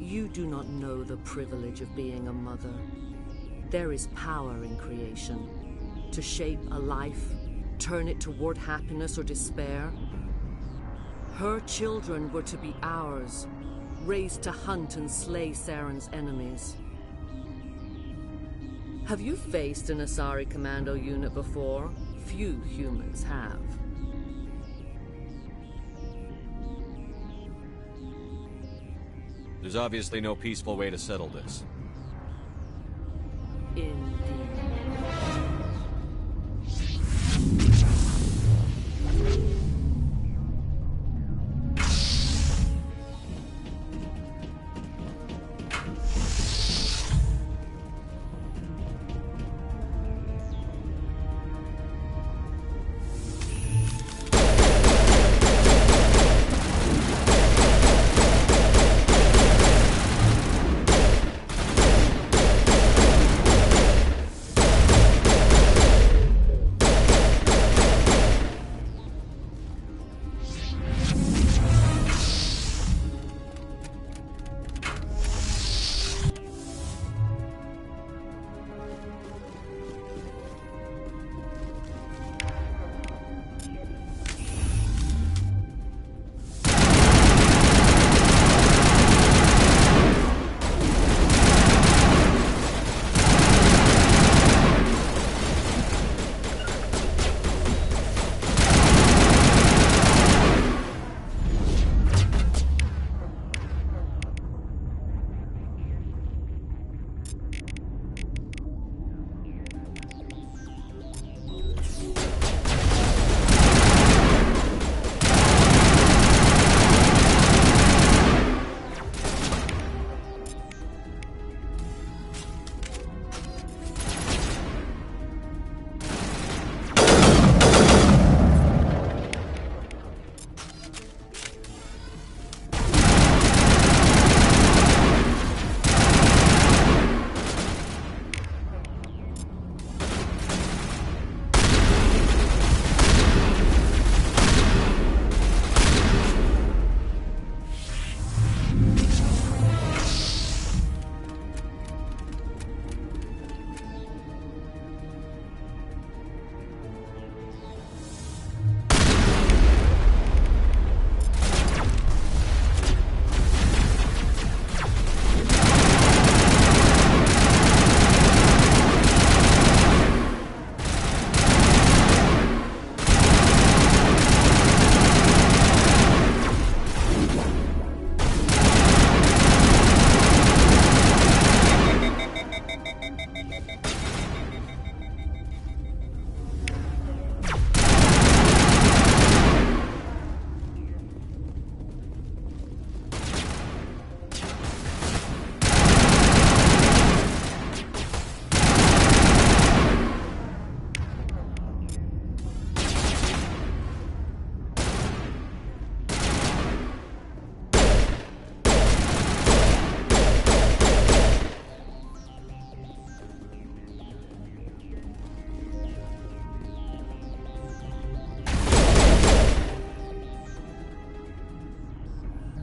You do not know the privilege of being a mother. There is power in creation. To shape a life, turn it toward happiness or despair. Her children were to be ours, raised to hunt and slay Saren's enemies. Have you faced an Asari commando unit before? Few humans have. There's obviously no peaceful way to settle this. Indeed.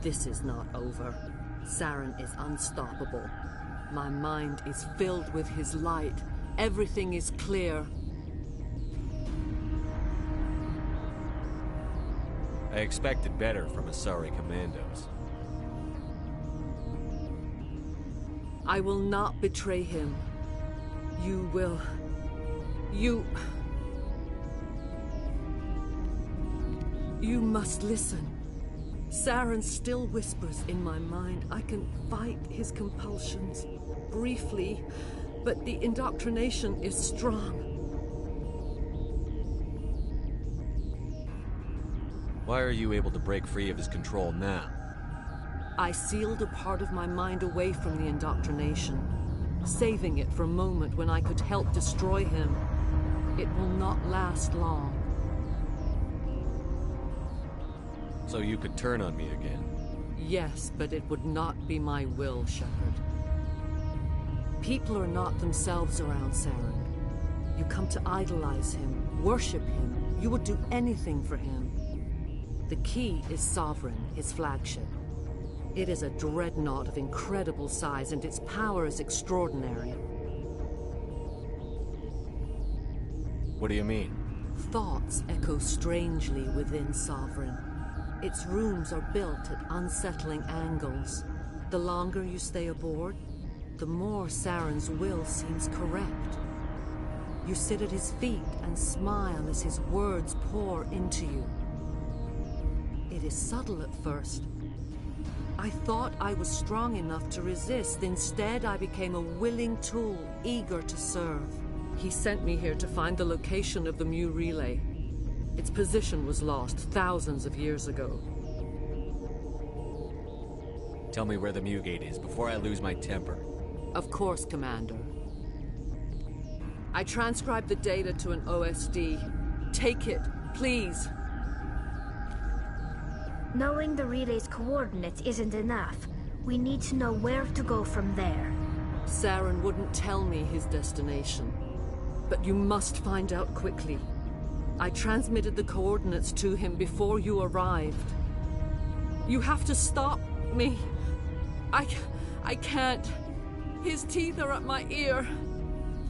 This is not over. Saren is unstoppable. My mind is filled with his light. Everything is clear. I expected better from Asari commandos. I will not betray him. You will... You must listen. Saren still whispers in my mind. I can fight his compulsions, briefly, but the indoctrination is strong. Why are you able to break free of his control now? I sealed a part of my mind away from the indoctrination, saving it for a moment when I could help destroy him. It will not last long. So you could turn on me again? Yes, but it would not be my will, Shepard. People are not themselves around Saren. You come to idolize him, worship him. You would do anything for him. The key is Sovereign, his flagship. It is a dreadnought of incredible size, and its power is extraordinary. What do you mean? Thoughts echo strangely within Sovereign. Its rooms are built at unsettling angles. The longer you stay aboard, the more Saren's will seems correct. You sit at his feet and smile as his words pour into you. It is subtle at first. I thought I was strong enough to resist. Instead, I became a willing tool, eager to serve. He sent me here to find the location of the Mu relay. Its position was lost thousands of years ago. Tell me where the Mu gate is before I lose my temper. Of course, Commander. I transcribed the data to an OSD. Take it, please. Knowing the relay's coordinates isn't enough. We need to know where to go from there. Saren wouldn't tell me his destination. But you must find out quickly. I transmitted the coordinates to him before you arrived. You have to stop me. I can't. His teeth are at my ear.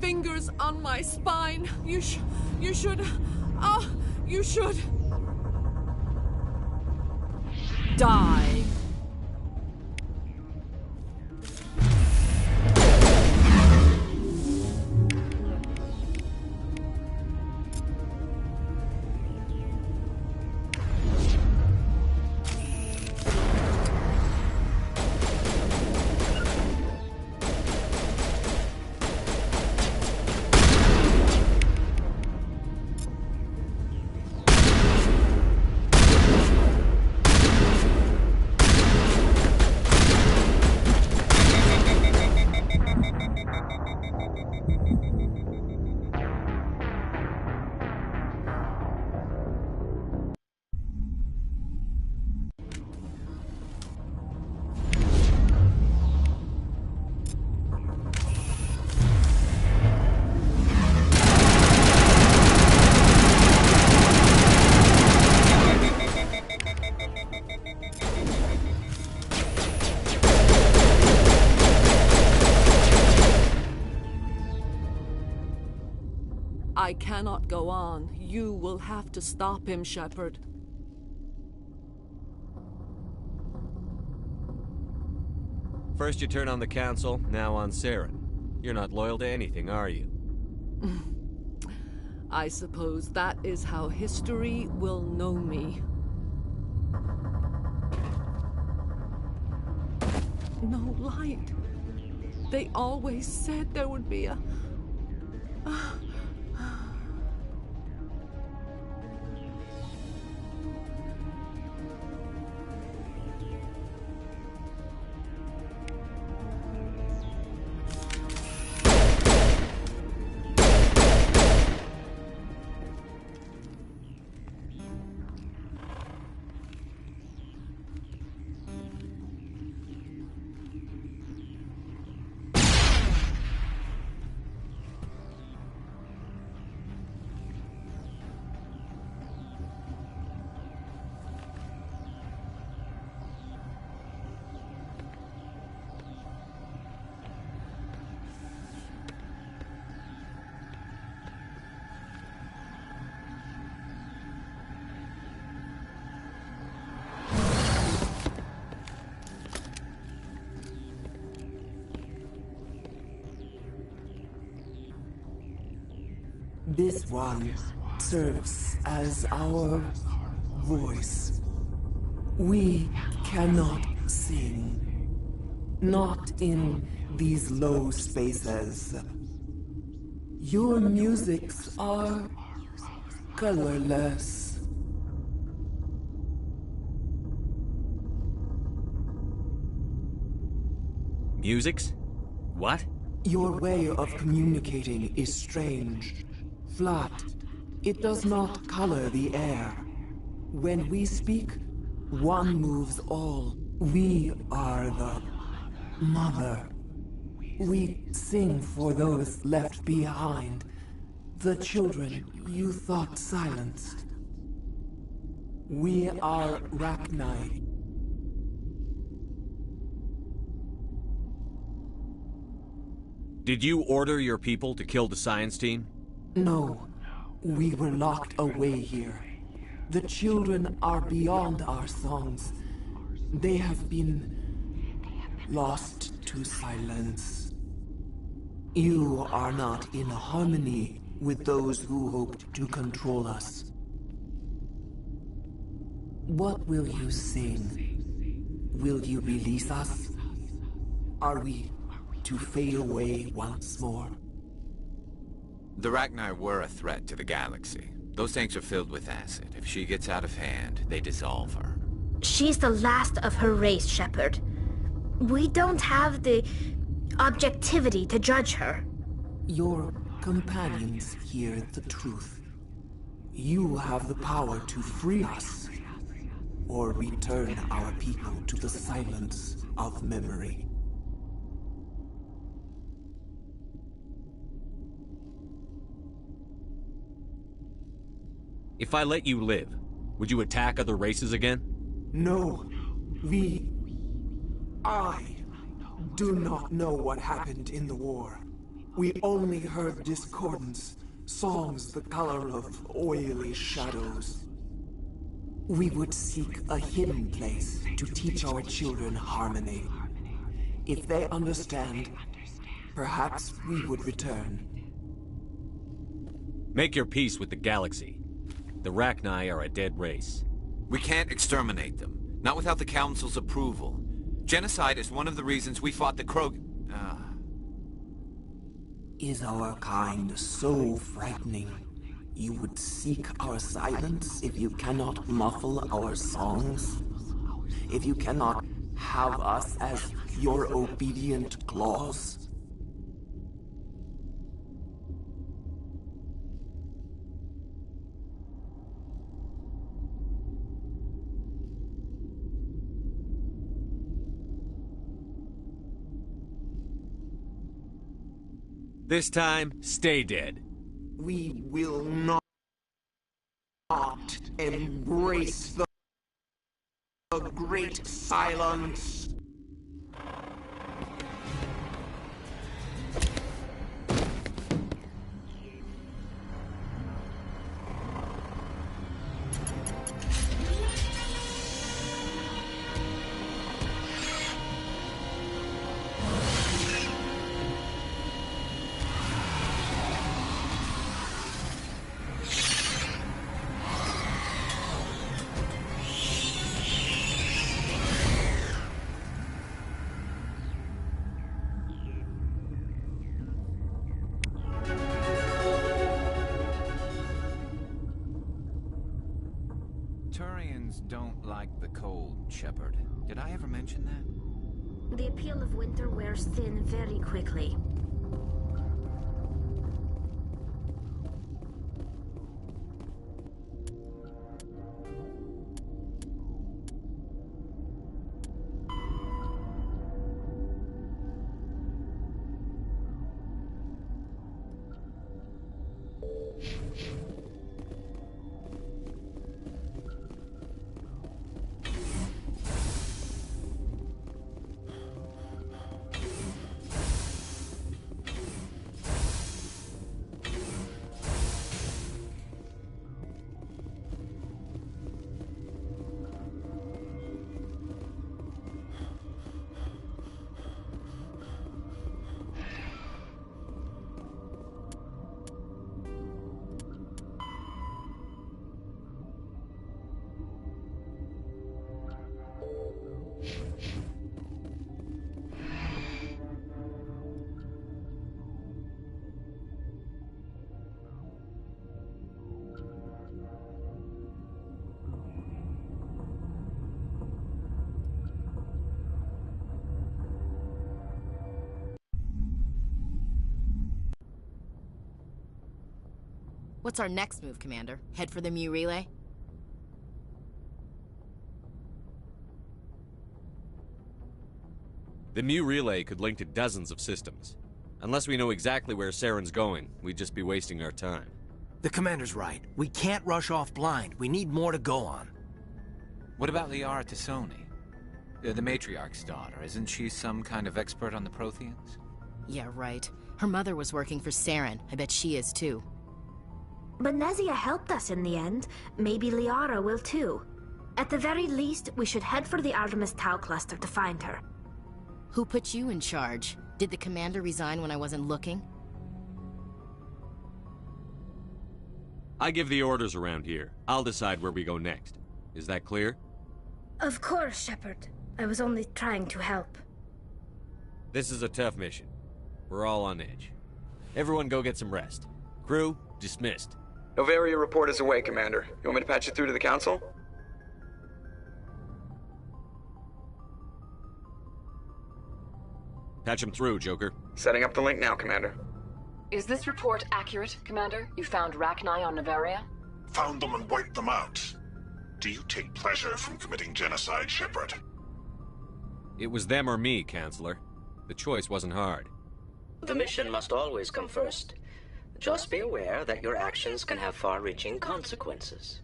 Fingers on my spine. You should... you should... die. I cannot go on. You will have to stop him, Shepard. First you turn on the Council, now on Saren. You're not loyal to anything, are you? I suppose that is how history will know me. No light. They always said there would be a... This one serves as our voice. We cannot sing. Not in these low spaces. Your musics are colorless. Musics? What? Your way of communicating is strange. Flat. It does not color the air. When we speak, one moves all. We are the mother. We sing for those left behind. The children you thought silenced. We are Rachni. Did you order your people to kill the science team? No. We were locked away here. The children are beyond our songs. They have been lost to silence. You are not in harmony with those who hoped to control us. What will you sing? Will you release us? Are we to fade away once more? The Rachni were a threat to the galaxy. Those tanks are filled with acid. If she gets out of hand, they dissolve her. She's the last of her race, Shepard. We don't have the objectivity to judge her. Your companions hear the truth. You have the power to free us, or return our people to the silence of memory. If I let you live, would you attack other races again? No. I do not know what happened in the war. We only heard discordance, songs the color of oily shadows. We would seek a hidden place to teach our children harmony. If they understand, perhaps we would return. Make your peace with the galaxy. The Rachni are a dead race. We can't exterminate them. Not without the Council's approval. Genocide is one of the reasons we fought the Krog... Is our kind so frightening? You would seek our silence if you cannot muffle our songs? If you cannot have us as your obedient claws? This time, stay dead. We will not embrace the great silence. Turians don't like the cold, Shepard. Did I ever mention that? The appeal of winter wears thin very quickly. What's our next move, Commander? Head for the Mu Relay? The Mu Relay could link to dozens of systems. Unless we know exactly where Saren's going, we'd just be wasting our time. The Commander's right. We can't rush off blind. We need more to go on. What about Liara T'Soni? The Matriarch's daughter. Isn't she some kind of expert on the Protheans? Yeah, right. Her mother was working for Saren. I bet she is too. But Nezia helped us in the end. Maybe Liara will too. At the very least, we should head for the Artemis Tau cluster to find her. Who put you in charge? Did the commander resign when I wasn't looking? I give the orders around here. I'll decide where we go next. Is that clear? Of course, Shepard. I was only trying to help. This is a tough mission. We're all on edge. Everyone go get some rest. Crew, dismissed. Noveria report is away, Commander. You want me to patch it through to the Council? Patch him through, Joker. Setting up the link now, Commander. Is this report accurate, Commander? You found Rachni on Noveria? Found them and wiped them out. Do you take pleasure from committing genocide, Shepard? It was them or me, Counselor. The choice wasn't hard. The mission must always come first. Just be aware that your actions can have far-reaching consequences.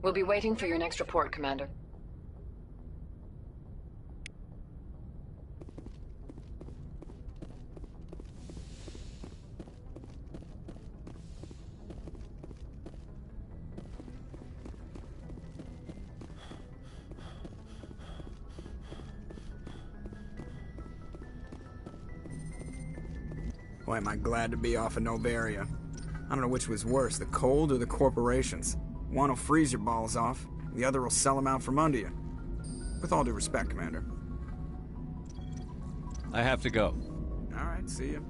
We'll be waiting for your next report, Commander. Boy, am I glad to be off of Noveria. I don't know which was worse, the cold or the corporations. One will freeze your balls off, the other will sell them out from under you. With all due respect, Commander. I have to go. All right, see you.